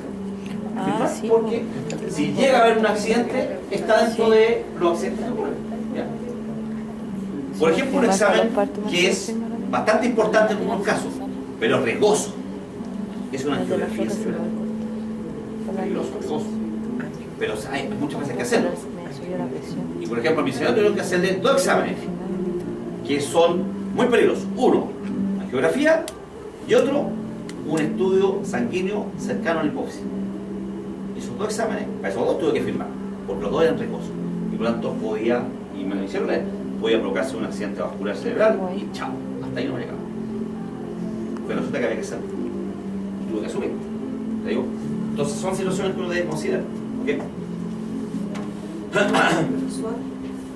Ah, sí. Porque si llega a haber un accidente, está dentro de los accidentes que ocurren. ¿Ya? Por ejemplo, un examen que es bastante importante en algunos casos, pero riesgoso. Es una angiografía cerebral. Peligroso, riesgoso. Pero hay muchas veces que hacerlo. Me subió la presión. Y por ejemplo, a mi señor tuvieron que hacerle dos exámenes que son muy peligrosos. Uno, angiografía, y otro, un estudio sanguíneo cercano a la hipófisis. Esos dos exámenes, para esos dos tuve que firmar, porque los dos eran riesgosos. Y por lo tanto podía, y me lo hicieron leer, podía provocarse un accidente vascular cerebral y chao, hasta ahí no me llegaba. Pero resulta que había que hacerlo. Y tuve que asumir. ¿Te digo? Entonces son situaciones que uno debe considerar. ¿Ok? Profesor,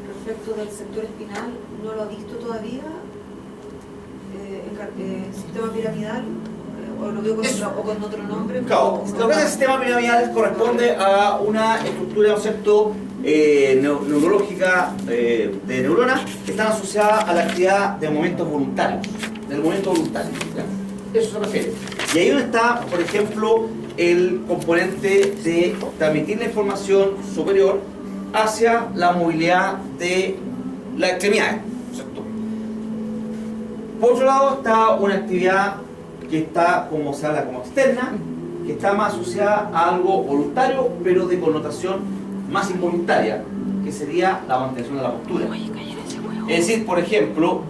respecto del sector espinal, ¿no lo ha visto todavía? ¿Sistema piramidal? ¿O lo vio con otro nombre? Claro, lo que es el sistema piramidal corresponde a una estructura, ¿no es cierto?, neurológica de neuronas que están asociadas a la actividad de movimientos voluntarios, del movimiento voluntario. ¿Ya? Eso se refiere. Y ahí donde está, por ejemplo, el componente de transmitir la información superior hacia la movilidad de las extremidades, ¿cierto? Por otro lado está una actividad que está, como se habla, como externa, que está más asociada a algo voluntario, pero de connotación más involuntaria, que sería la mantención de la postura. Es decir, por ejemplo,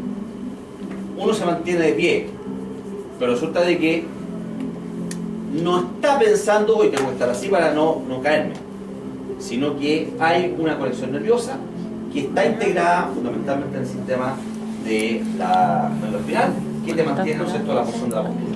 uno se mantiene de pie, pero resulta de que no está pensando hoy tengo que estar así para no caerme, sino que hay una conexión nerviosa que está integrada fundamentalmente en el sistema de la espinal, que te mantiene, ¿no es cierto?, la posición de la postura.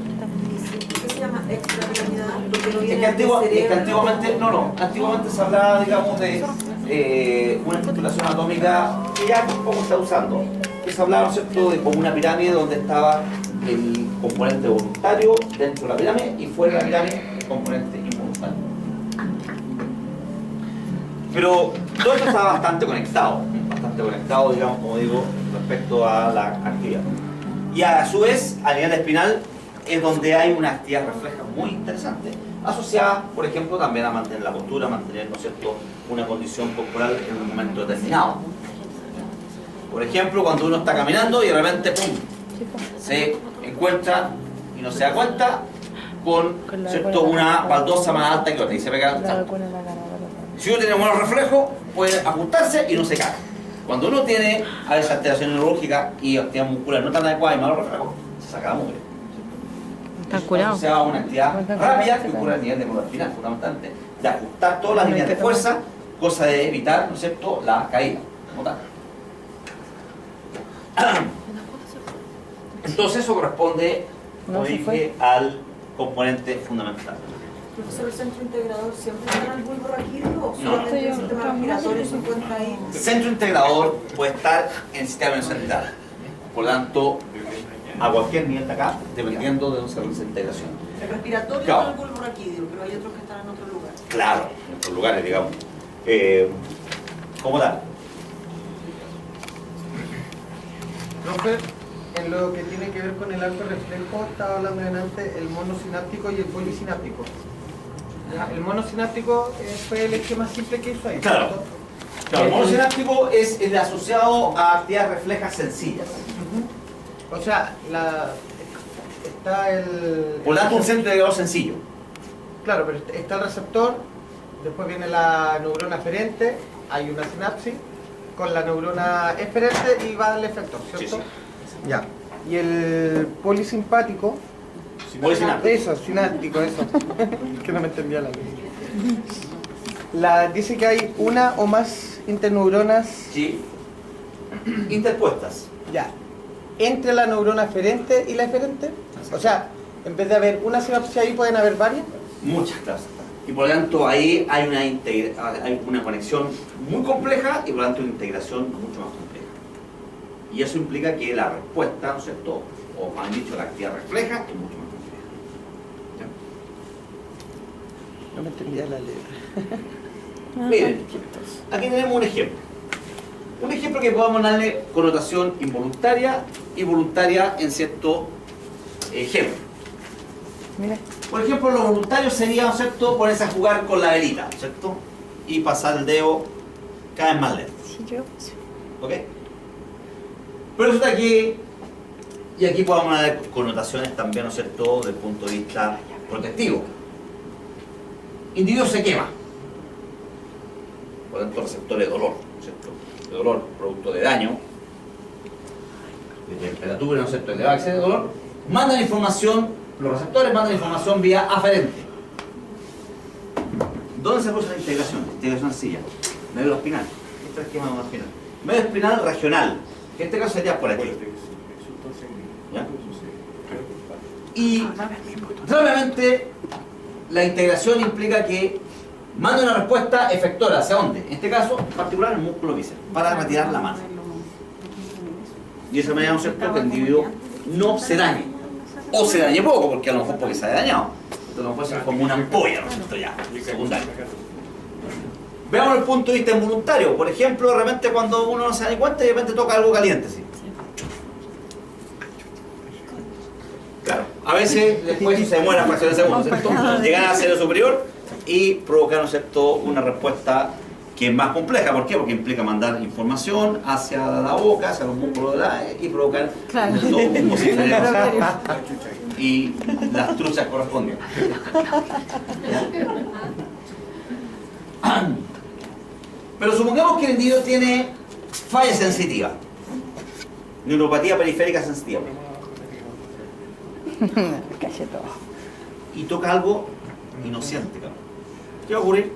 ¿Qué se llama extrapiramidal? Porque no Es viene que, del cerebro. antiguamente se hablaba, digamos, de una estructuración atómica que ya poco está usando, que se hablaba, ¿no es cierto?, de como una pirámide donde estaba el componente voluntario dentro de la pirámide y fuera de la pirámide el componente involuntario. Pero todo esto está bastante conectado, digamos, como digo, respecto a la actividad. Y a su vez, a nivel espinal, es donde hay una actividad refleja muy interesante, asociada, por ejemplo, también a mantener la postura, mantener, ¿no es cierto?, una condición corporal en un momento determinado. Por ejemplo, cuando uno está caminando y de repente, ¡pum!, se encuentra y no se da cuenta con, ¿cierto?, una baldosa más alta que otra y se pega un salto. Si uno tiene buenos reflejos, puede ajustarse y no se cae. Cuando uno tiene a esa alteración neurológica y actividad muscular no tan adecuada y malos reflejos, se saca la mugre. Está Eso curado. asociado a una actividad rápida que ocurre a nivel de motor espinal, fundamentalmente, de ajustar todas las líneas de fuerza, cosa de evitar, ¿no es cierto?, la caída como tal. Entonces eso corresponde, como No se dije, fue. al componente fundamental. Profesor, ¿el centro integrador siempre está en el bulbo raquídeo o No. solamente el sistema respiratorio se encuentra ahí? El centro integrador puede estar en el sistema central, por lo tanto, a cualquier nivel de acá, dependiendo de dónde se realiza la integración. El respiratorio Claro. está en el bulbo raquídeo, pero hay otros que están en otro lugar. Claro, en otros lugares, digamos. ¿Cómo tal? Profe, en lo que tiene que ver con el arco reflejo, estaba hablando antes el monosináptico y el polisináptico. El monosináptico fue el esquema simple que hizo ahí. Claro. ¿cierto? Claro, el monosináptico es el asociado a actividades reflejas sencillas. O sea, está el... Por lo tanto, un centro integrador sencillo. Claro, pero está el receptor, después viene la neurona eferente, hay una sinapsis con la neurona eferente y va al efector, ¿cierto? Sí, Ya. Y el polisimpático, Polisináptico. eso, sináptico, eso, que no me entendía la ley. Dice que hay una o más interneuronas, Sí. Interpuestas. ya, entre la neurona eferente y la eferente. O sea, en vez de haber una sinapsis ahí, pueden haber varias. Muchas clases. Y por lo tanto ahí hay hay una conexión muy compleja y por lo tanto una integración mucho más compleja. Y eso implica que la respuesta, ¿no es cierto?, o más dicho, la actividad refleja es mucho más compleja. No me entendía la letra. ¿Ya? Miren, aquí tenemos un ejemplo. Un ejemplo que podamos darle connotación involuntaria y voluntaria en cierto ejemplo. Mira, Por ejemplo, lo voluntario sería, ¿no es cierto?, ponerse a jugar con la velita, ¿no es cierto?, y pasar el dedo cada vez más lento. si yo. ¿Ok? Pero resulta que, y aquí podemos dar connotaciones también, ¿no es cierto?, desde el punto de vista protectivo. Individuo se quema. Por lo tanto, receptores de dolor, ¿no es cierto?, de dolor producto de daño, de temperatura, ¿no es cierto?, elevada, de dolor, mandan información, los receptores mandan información vía aferente. ¿Dónde se produce la integración? Integración sencilla. Medio espinal. Este es el esquema medio espinal. Medio espinal regional, que en este caso sería por aquí. ¿Ya? Y rápidamente la integración implica que manda una respuesta efectora. ¿Hacia dónde? En este caso, en particular el músculo bíceps, para retirar la mano. Y de esa manera, ¿no es cierto?, que el individuo no se dañe. O se dañe poco, porque a lo mejor porque se haya dañado. Entonces, a lo mejor se como una ampolla, ¿no es cierto?, ya, secundario. Veamos el punto de vista involuntario. Por ejemplo, de repente cuando uno no se da cuenta y de repente toca algo caliente, ¿sí? Claro, a veces después se demora fracciones de segundos, ¿cierto? Llegan a cero superior y provocar, ¿no es cierto?, una respuesta que es más compleja. ¿Por qué? Porque implica mandar información hacia la boca, hacia los músculos de la y provocar todo un vocifereo y las truchas correspondientes. Pero supongamos que el individuo tiene falla sensitiva, neuropatía periférica sensitiva, Calle todo. y toca algo y no siente, cabrón. ¿Qué va a ocurrir?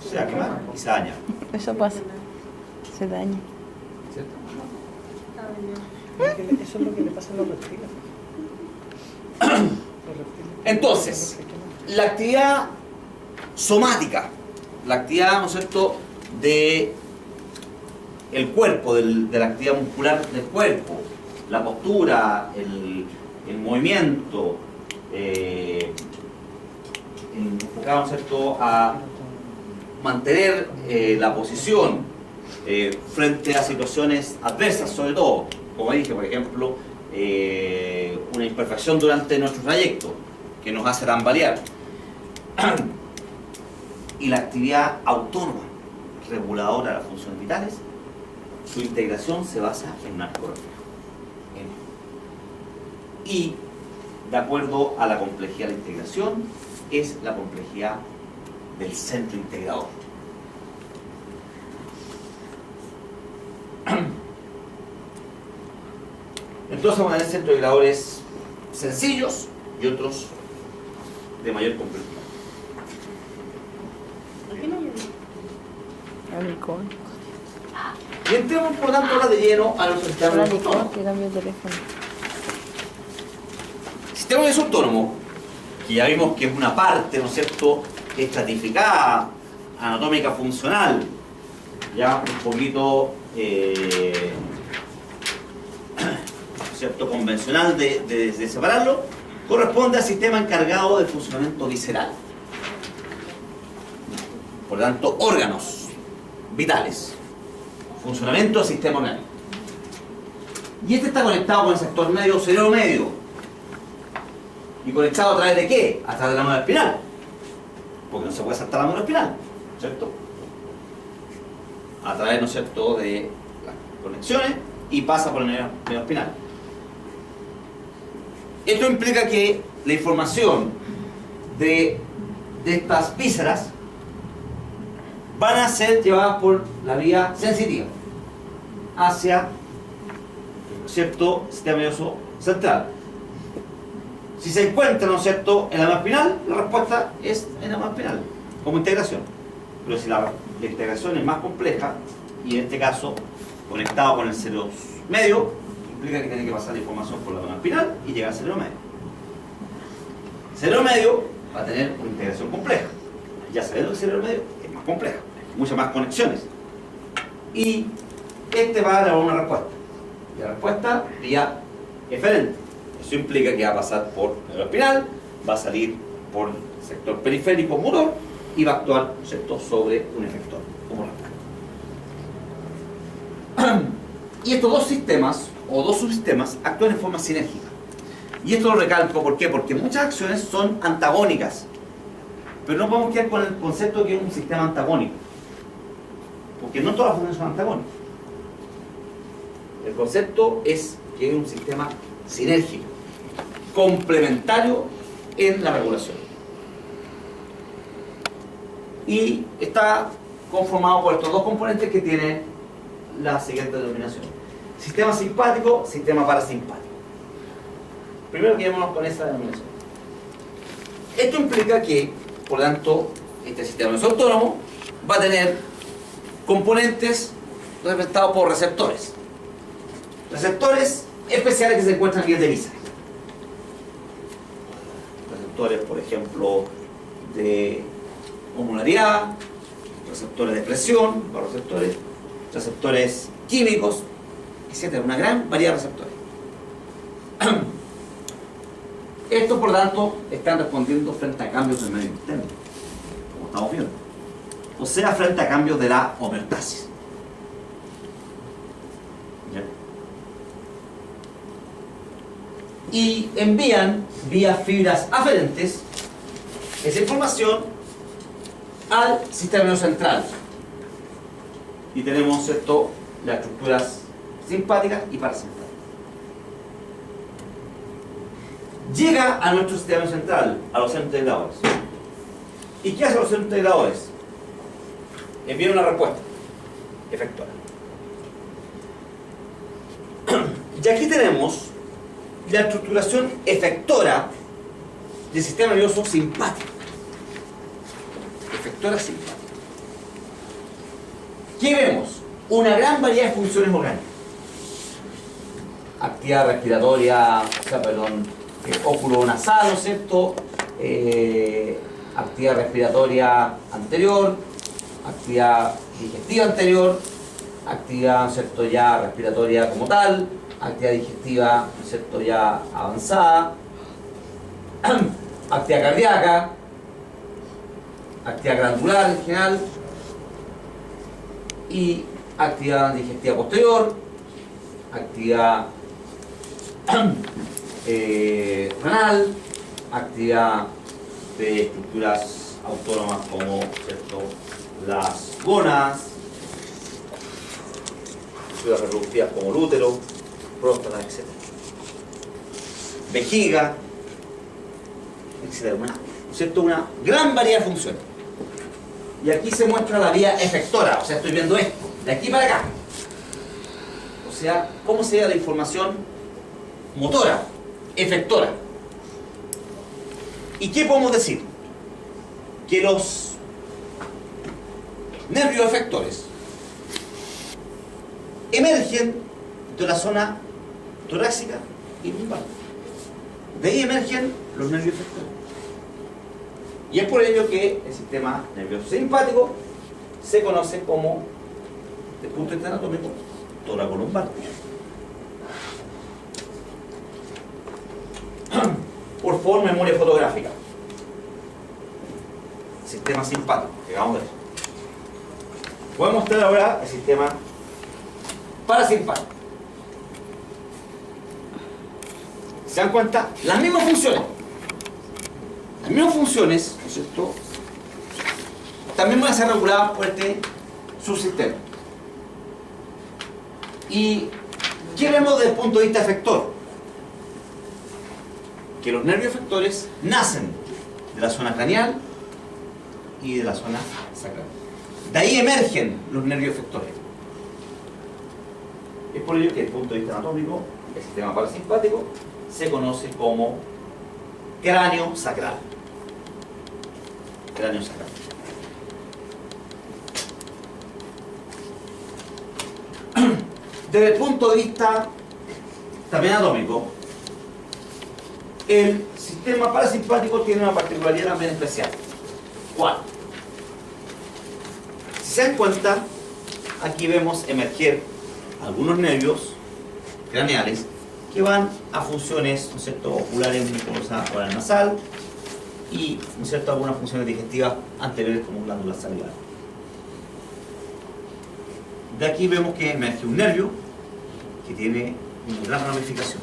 Se va a quemar y se daña. Eso pasa. Se daña. ¿Cierto? Eso es lo que le pasa a los reptiles. Entonces, la actividad somática, la actividad, ¿no es cierto?, de el cuerpo, de la actividad muscular del cuerpo, la postura, el movimiento, enfocado, ¿no es cierto?, a mantener la posición frente a situaciones adversas, sobre todo, como dije, por ejemplo, una imperfección durante nuestro trayecto que nos hace tambalear. Y la actividad autónoma reguladora de las funciones vitales, su integración se basa en un arco reflejo. Y de acuerdo a la complejidad de la integración, es la complejidad del centro integrador. Entonces vamos a tener centros integradores sencillos y otros de mayor complejidad. La licor. Y entremos por tanto ahora de lleno a nuestro sistema La nervioso licor autónomo. que cambia el teléfono. Sistema nervioso autónomo, que ya vimos que es una parte, ¿no es cierto?, estratificada, anatómica funcional, ya un poquito ¿cierto?, convencional de separarlo, corresponde al sistema encargado del funcionamiento visceral. Por lo tanto, órganos vitales, funcionamiento del sistema orgánico. Y este está conectado con el sector medio, cerebro medio. ¿Y conectado a través de qué? A través de la médula espinal. Porque no se puede saltar la médula espinal, ¿cierto? A través, ¿no es cierto?, de las conexiones y pasa por la médula espinal. Esto implica que la información de estas vísceras van a ser llevadas por la vía sensitiva hacia, ¿cierto?, sistema nervioso central. Si se encuentra, ¿no es cierto?, en la médula espinal, la respuesta es en la médula espinal, como integración. Pero si la integración es más compleja, y en este caso conectado con el cerebro medio, implica que tiene que pasar la información por la médula espinal y llegar al cerebro medio. El cerebro medio va a tener una integración compleja. Ya sabiendo que el cerebro medio es más compleja, muchas más conexiones. Y este va a dar una respuesta. Y la respuesta vía eferente. Eso implica que va a pasar por la médula espinal, va a salir por el sector periférico motor y va a actuar, ¿cierto?, sobre un efector, como la placa. Y estos dos sistemas, o dos subsistemas, actúan en forma sinérgica. Y esto lo recalco, ¿por qué? Porque muchas acciones son antagónicas. Pero no podemos quedar con el concepto de que es un sistema antagónico. Porque no todas las funciones son antagónicas. El concepto es que es un sistema sinérgico, complementario en la regulación. Y está conformado por estos dos componentes que tienen la siguiente denominación: sistema simpático, sistema parasimpático. Primero quedémonos con esa denominación. Esto implica que, por lo tanto, este sistema nervioso autónomo va a tener componentes representados por receptores. Receptores especiales que se encuentran a nivel de vísceras. Receptores, por ejemplo, de osmolaridad, receptores de presión, receptores químicos, etc. Una gran variedad de receptores. Estos, por lo tanto, están respondiendo frente a cambios del medio interno, como estamos viendo. O sea, frente a cambios de la homeostasis. ¿Ya? Y envían vía fibras aferentes esa información al sistema nervioso central. Y tenemos esto, las estructuras simpáticas y parasimpáticas. Llega a nuestro sistema central, a los centros integradores. ¿Y qué hacen los centros integradores? Envían una respuesta efectuada. Y aquí tenemos la estructuración efectora del sistema nervioso simpático. Efectora simpática. ¿Qué vemos? Una gran variedad de funciones orgánicas. Actividad respiratoria, óculo-nasal, ¿no es cierto? Actividad respiratoria anterior, actividad digestiva anterior, actividad, ¿no es cierto?, ya respiratoria como tal, actividad digestiva, ¿no es cierto?, ya avanzada, actividad cardíaca, actividad glandular en general y actividad digestiva posterior, actividad renal, actividad de estructuras autónomas como, ¿cierto?, las gónadas, estructuras reproductivas como el útero, próstata, etc. Vejiga, etc. ¿Cierto? Una gran variedad de funciones. Y aquí se muestra la vía efectora, o sea, estoy viendo esto, de aquí para acá. O sea, cómo se da la información motora, efectora. ¿Y qué podemos decir? Que los nervios efectores emergen de la zona torácica y lumbar. De ahí emergen los nervios efectores. Y es por ello que el sistema nervioso simpático se conoce como, desde el punto de vista anatómico, toracolumbar. Por favor, memoria fotográfica. Sistema simpático, llegamos a eso. Voy a mostrar ahora el sistema parasimpático. ¿Se dan cuenta? Las mismas funciones. Las mismas funciones, ¿no es cierto?, también van a ser reguladas por este subsistema. ¿Y qué vemos desde el punto de vista efector? Que los nervios efectores nacen de la zona craneal y de la zona sacral. De ahí emergen los nervios efectores. Es por ello que desde el punto de vista anatómico, el sistema parasimpático se conoce como cráneo sacral. Cráneo sacral. Desde el punto de vista también anatómico, el sistema parasimpático tiene una particularidad también especial. ¿Cuál? Si se dan cuenta, aquí vemos emerger algunos nervios craneales que van a funciones, ¿no es cierto?, oculares, mucosa oral nasal y, ¿no es cierto?, algunas funciones digestivas anteriores como glándulas salivares. De aquí vemos que emerge un nervio que tiene una gran ramificación.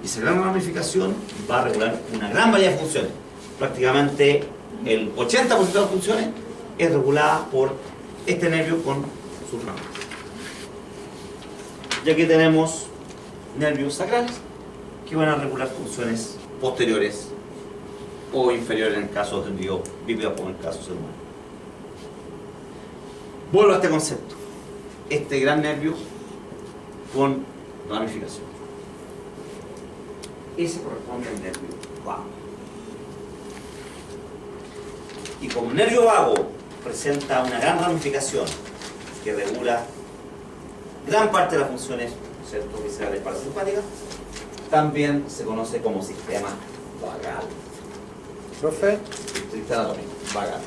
Y esa gran ramificación va a regular una gran variedad de funciones. Prácticamente el 80% de las funciones es regulada por este nervio con sus ramas. Y aquí tenemos nervios sacrales que van a regular funciones posteriores o inferiores en el caso del bípedo como en el caso del ser humano. Vuelvo a este concepto. Este gran nervio con ramificación. Ese corresponde al nervio vago. Y como el nervio vago presenta una gran ramificación que regula gran parte de las funciones, ¿cierto?, viscerales parasimpáticas, también se conoce como sistema vagal. Profe, Sistema anatómico, vagal.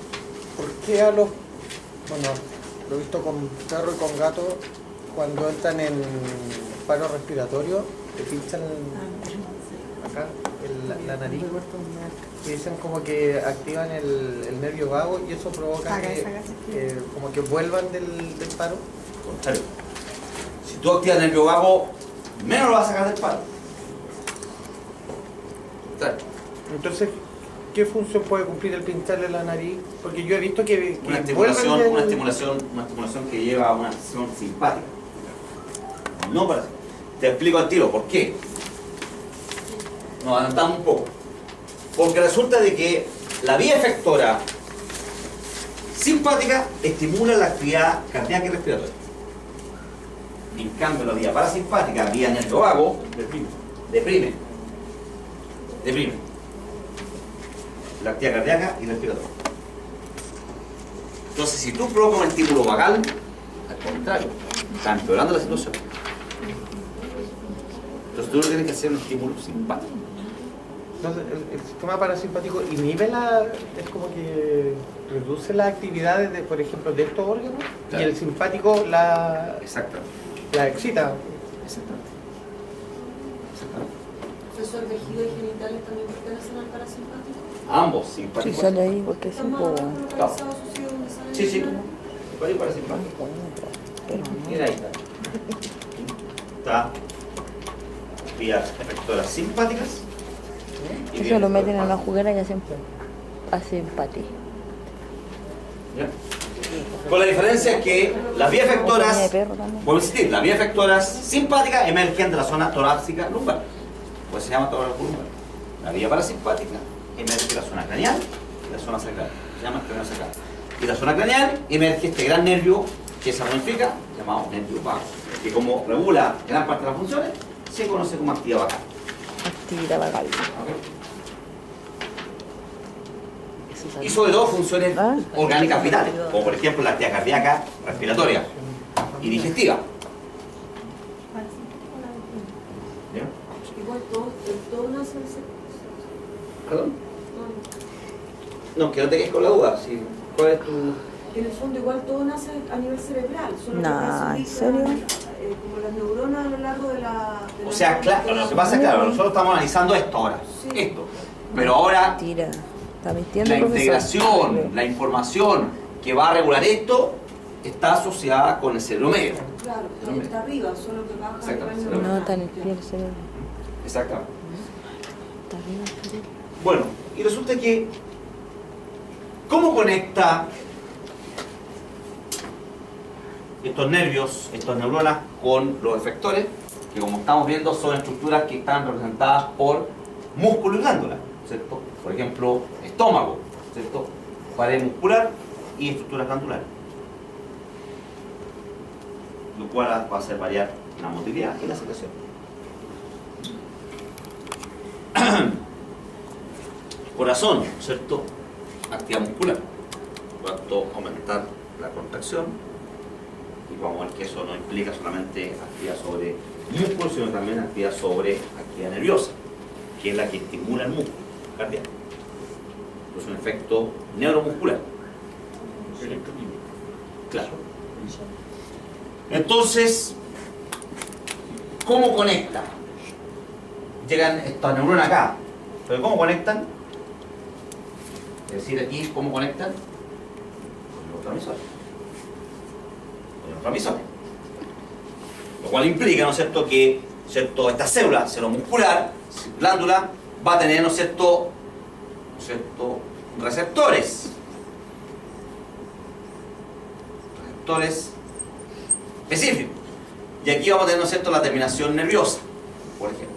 ¿por qué a los, bueno, lo he visto con perro y con gato, cuando entran en paro respiratorio, te pinchan acá la nariz, y dicen como que activan el nervio vago y eso provoca que como que vuelvan del paro? Contrario. Si tú activas el nervio vago, menos lo vas a sacar del paro. Contrario. Entonces, ¿qué función puede cumplir el pincharle la nariz? Porque yo he visto que Una vuelven estimulación que lleva a una acción simpática. No para. Te explico al tiro, ¿por qué? Nos adelantamos un poco. Porque resulta de que la vía efectora simpática estimula la actividad cardíaca y respiratoria. En cambio, la vía parasimpática, vía nervio vago, deprime la actividad cardíaca y respiratoria. Entonces, si tú provocas un estímulo vagal, al contrario, está empeorando la situación. Entonces tú no tienes que hacer un estímulo simpático. Entonces, el sistema parasimpático inhibe es como que reduce las actividades de, por ejemplo, de estos órganos, Claro. y el simpático la Exactamente. excita. Exactamente. Profesor, vejiga y genitales también pertenecen al parasimpático. Ambos, Si simpáticos. sale ahí, porque sí, Estamos pues. localizados asociados donde sale Sí, sí. el- Simpático y parasimpático. Pero Mira ahí está. Está. vías efectoras simpáticas y vías Eso lo meten en efectoras una juguera y hacen pati. ¿Ya? Con la diferencia que las vías efectoras, Comida de perro también. vuelvo a insistir, las vías efectoras simpáticas emergen de la zona torácica lumbar, pues se llama torácica lumbar. La vía parasimpática emerge de la zona craneal y la zona sacral, se llama cráneo sacral. Y la zona craneal emerge este gran nervio que se ramifica, llamado nervio vago, que como regula gran parte de las funciones, se conoce como actividad vagal. Actividad vagal. Y sobre todo funciones Ah. orgánicas vitales, como por ejemplo la actividad cardíaca, respiratoria y digestiva. ¿Ya? Igual todo nace en ese... ¿Perdón? No, que no te quedes con la duda. Si, ¿cuál es tu...? En el fondo igual todo nace a nivel cerebral, solo Nah, que acá se ¿en ubica, serio? como las neuronas a lo largo de la... O sea, claro, lo que pasa es que claro, nosotros estamos analizando esto ahora, Sí. esto. Pero ahora Mentira. Está mintiendo, la profesor. integración, la información que va a regular esto está asociada con el cerebro medio. Claro, está arriba, solo que baja a Exactamente. nivel No, neuronal. está en el pie del cerebro. Exactamente. Está arriba el cerebro. Bueno, y resulta que, ¿cómo conecta estos nervios, estas neuronas con los efectores? Que como estamos viendo son estructuras que están representadas por músculo y glándula, ¿cierto? Por ejemplo, estómago, ¿cierto? Pared muscular y estructuras glandulares. Lo cual va a hacer variar la motilidad y la secreción. Corazón, ¿cierto? Actividad muscular. Por lo tanto, aumentar la contracción. Y vamos a ver que eso no implica solamente actividad sobre músculo, sino también actividad sobre actividad nerviosa, que es la que estimula el músculo cardíaco. Es un efecto neuromuscular. Claro. Entonces, ¿cómo conectan? Llegan estas neuronas acá. ¿Pero cómo conectan? Es decir, aquí, ¿cómo conectan? Con los neurotransmisores. Con los neurotransmisores. Lo cual implica, ¿no es cierto?, que, ¿cierto?, esta célula muscular, glándula, va a tener, ¿no es cierto?, receptores. Receptores específicos. Y aquí vamos a tener, ¿no es cierto?, la terminación nerviosa, por ejemplo.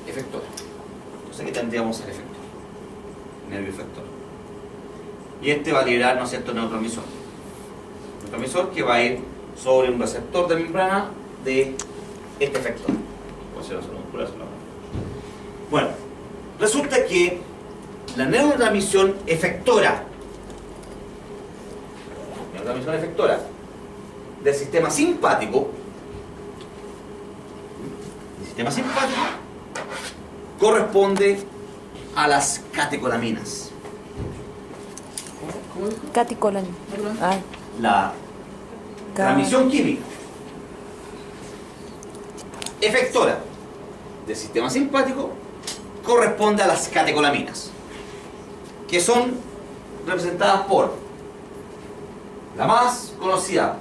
Efector. Entonces aquí tendríamos el efector. Nervio efector. Y este va a liberar, ¿no es cierto?, neurotransmisor. Neurotransmisor que va a ir sobre un receptor de membrana de este efector. Puede ser muscular solamente. Bueno, resulta que la neurotransmisión efectora del sistema simpático corresponde a las catecolaminas. ¿Cómo dijo? Caticolani. Ay, La transmisión química efectora del sistema simpático corresponde a las catecolaminas, que son representadas por la más conocida,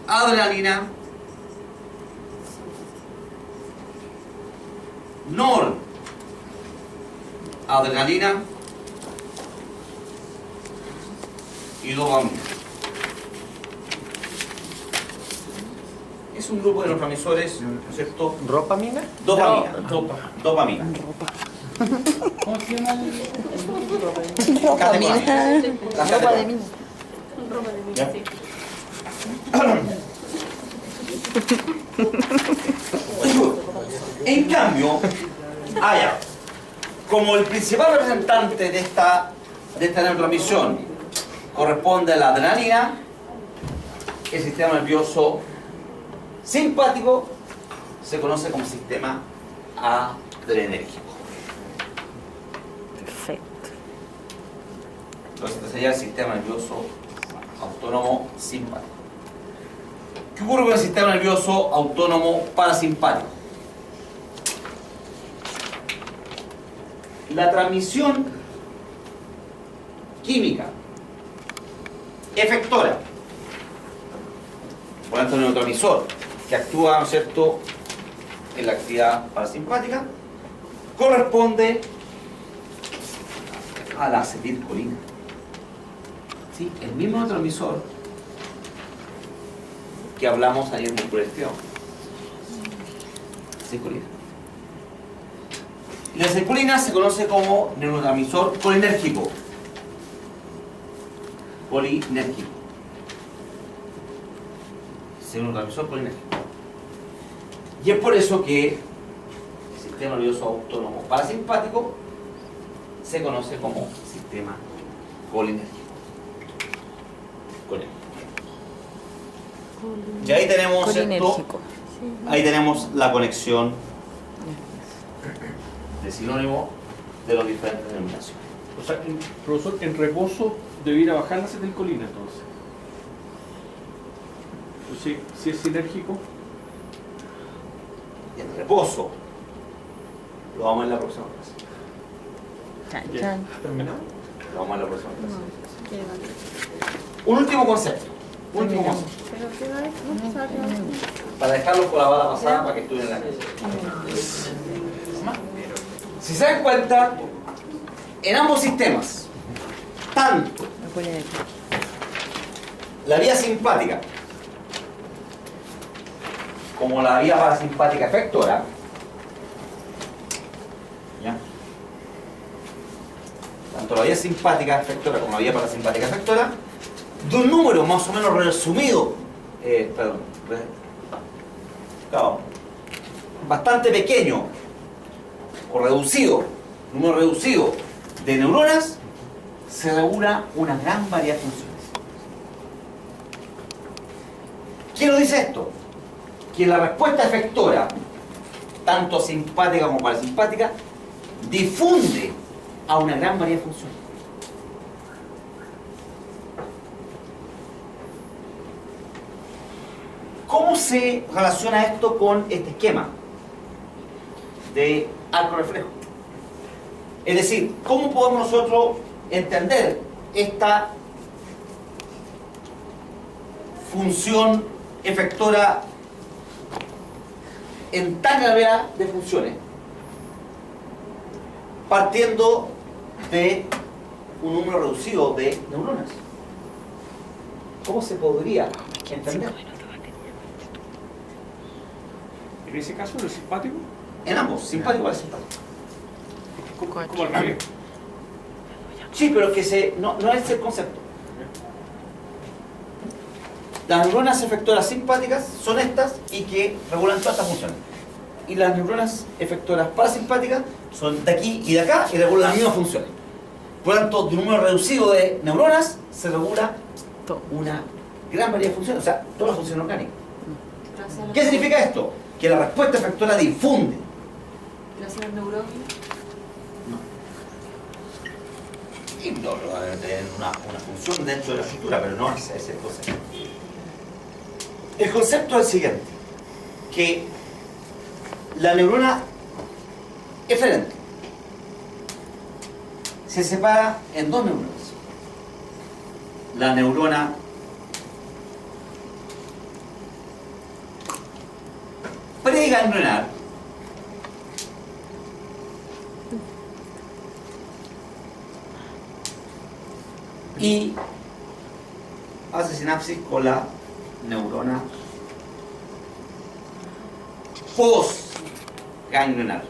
adrenalina, noradrenalina y dopamina. Es un grupo de neurotransmisores, ¿no es cierto? ¿Ropamina? Dopamina. Dopa. Dopamina. ¿Cómo se llama? ropa de Catecolaminas. mina. Las Ropa de catecolaminas. mina. ¿Ya? En cambio, como el principal representante de esta neurotransmisión corresponde a la adrenalina, el sistema nervioso simpático se conoce como sistema adrenérgico. Perfecto. Entonces, este sería el sistema nervioso autónomo simpático. ¿Qué ocurre con el sistema nervioso autónomo parasimpático? La transmisión química efectora, por tanto, el neurotransmisor que actúa, ¿no es cierto?, en la actividad parasimpática, corresponde a la acetilcolina. ¿Sí? El mismo neurotransmisor que hablamos ayer en el proyecto. Acetilcolina. La acetilcolina se conoce como neurotransmisor colinérgico. Colinérgico. Neurotransmisor colinérgico. Y es por eso que el sistema nervioso autónomo parasimpático se conoce como sistema colinérgico. Y ahí tenemos esto, Colinérgico. ahí tenemos la conexión de sinónimo de los diferentes denominaciones. O sea, profesor, en reposo debiera bajar la acetilcolina entonces. Si es sinérgico. Y en reposo lo vamos a ver en la próxima clase. Chan, chan. ¿Terminado? Lo vamos a ver en la próxima clase. Un último concepto. Último concepto. Para dejarlo por la bala pasada para que estudien en la clase. Si se dan cuenta, en ambos sistemas, tanto la vía simpática como la vía parasimpática efectora, ¿ya? Tanto la vía simpática efectora como la vía parasimpática efectora, de un número más o menos resumido, claro, bastante pequeño o reducido, número reducido de neuronas, se regula una gran variedad de funciones. ¿Quién nos dice esto? Que la respuesta efectora, tanto simpática como parasimpática, difunde a una gran variedad de funciones. ¿Cómo se relaciona esto con este esquema de arco reflejo? Es decir, ¿cómo podemos nosotros entender esta función efectora en tan variedad de funciones, partiendo de un número reducido de neuronas? ¿Cómo se podría entender? En ese caso, ¿el simpático? En ambos, simpático y parasimpático. ¿Cómo al revés? Sí, pero que no es el concepto. Las neuronas efectoras simpáticas son estas y que regulan todas estas funciones. Y las neuronas efectoras parasimpáticas son de aquí y de acá y regulan las mismas funciones. Por lo tanto, de un número reducido de neuronas se regula una gran variedad de funciones, o sea, todas las funciones orgánicas. ¿Qué significa esto? Que la respuesta efectora difunde. Gracias al neurógeno. Y no, debe tener una función dentro de la estructura, pero no es ese concepto. El concepto es el siguiente, que la neurona eferente se separa en dos neuronas. La neurona preganglionar y hace sinapsis con la neurona postganglionar.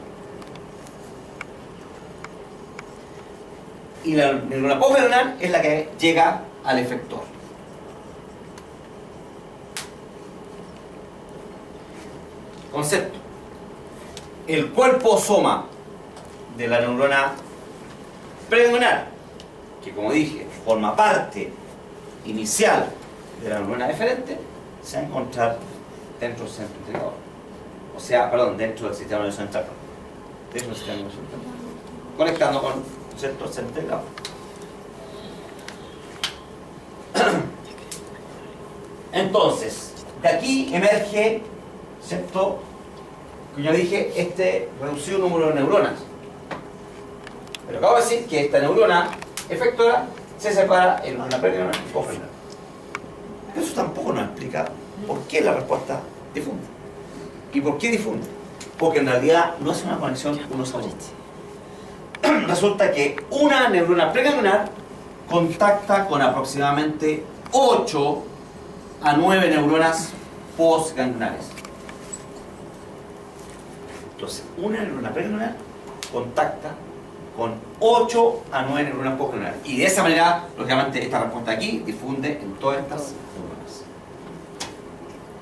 Y la neurona postganglionar es la que llega al efector. Concepto. El cuerpo soma de la neurona preganglionar, que como dije, forma parte inicial de la neurona deferente, se va a encontrar dentro del centro integrador. O sea, perdón, dentro del sistema nervioso central. Dentro del sistema nervioso central. Conectando con el centro integrador. Entonces, de aquí emerge, ¿cierto? Como ya dije, este reducido número de neuronas. Pero acabo de decir que esta neurona efectora se separa en una preganglionar y postganglionar. Pero eso tampoco nos explica por qué la respuesta difunde. ¿Y por qué difunde? Porque en realidad no es una conexión uno solo. Resulta que una neurona preganglionar contacta con aproximadamente 8 a 9 neuronas postganglionares. Entonces, una neurona preganglionar contacta con 8 a 9 neuronas postganglionares. Y de esa manera, lógicamente, esta respuesta aquí difunde en todas estas neuronas.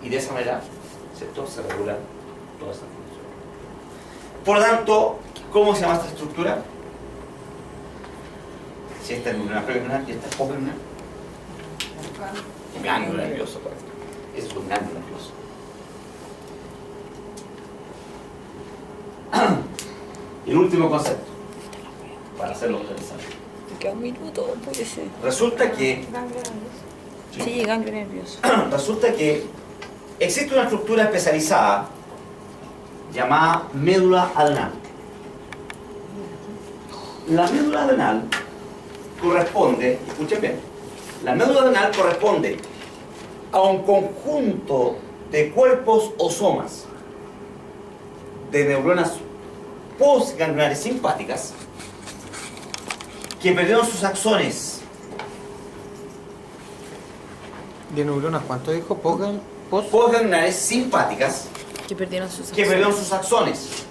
Y de esa manera, ¿cierto?, se regulan todas estas funciones. Por lo tanto, ¿cómo se llama esta estructura? Si esta es neurona preganglionar y esta es postganglionar. Un ganglio nervioso, por ejemplo. Ese es un ganglio nervioso. El último concepto, para hacerlo interesante. Me queda un minuto, puede ser. Resulta que Sí, ganglio nervioso. resulta que existe una estructura especializada llamada médula adenal. La médula adenal corresponde, escuchen bien, la médula adenal corresponde a un conjunto de cuerpos o somas de neuronas postganglionares simpáticas que perdieron sus axones. ¿De neuronas cuánto dijo? Postganglionares simpáticas Que perdieron sus que perdieron sus axones.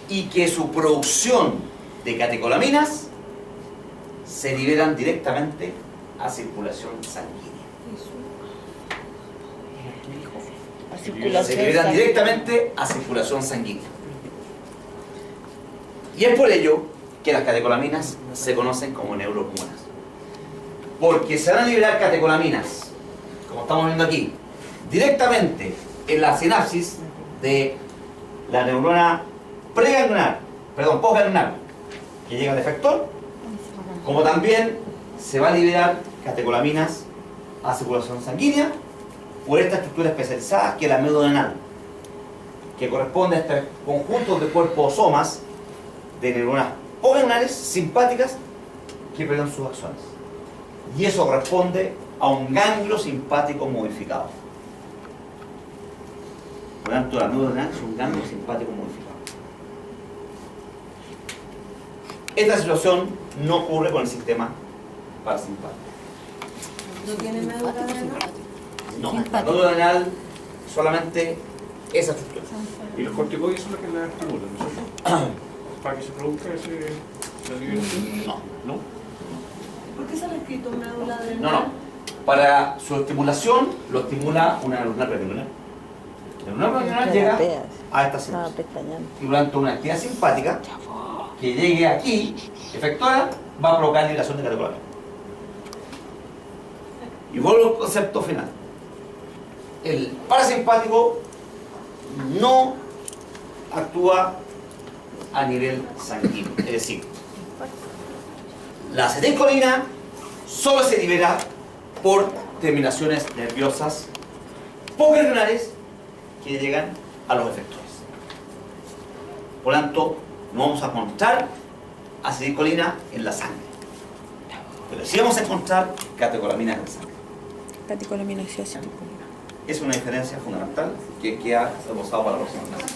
Y que su producción de catecolaminas se liberan directamente a circulación sanguínea. A Se circulación liberan sanguínea. directamente a circulación sanguínea. Y es por ello que las catecolaminas se conocen como neurohormonas. Porque se van a liberar catecolaminas, como estamos viendo aquí, directamente en la sinapsis de la neurona postganglionar, que llega al efector, como también se va a liberar catecolaminas a circulación sanguínea por esta estructura especializada que es la médula adenal, que corresponde a este conjunto de cuerpos o somas de neuronas postganglionares simpáticas que perdieron sus axones. Y eso corresponde a un ganglio simpático modificado. Por lo tanto, la médula adenal es un ganglio simpático modificado. Esta situación no ocurre con el sistema parasimpático. ¿No tiene médula adenal? No, la médula adenal solamente esa estructura. Y los corticoides son los que la estimulan, ¿no es cierto? Para que se produzca esa liberación. No. ¿Por qué se le ha escrito médula adenal? No. Para su estimulación lo estimula una neurona preganglionar. La neurona preganglionar llega a esta Estaba sinapsis. pestañeando. Y durante una actividad simpática que llegue aquí, efectuada, va a provocar liberación de catecolaminas. Y vuelvo al concepto final. El parasimpático no actúa a nivel sanguíneo, es decir, la acetilcolina solo se libera por terminaciones nerviosas postganglionares que llegan a los efectores. Por lo tanto, no vamos a encontrar acetilcolina en la sangre, pero sí vamos a encontrar catecolaminas en la sangre. Catecolamina y acetilcolina. Es una diferencia fundamental que queda esbozado para la próxima clase.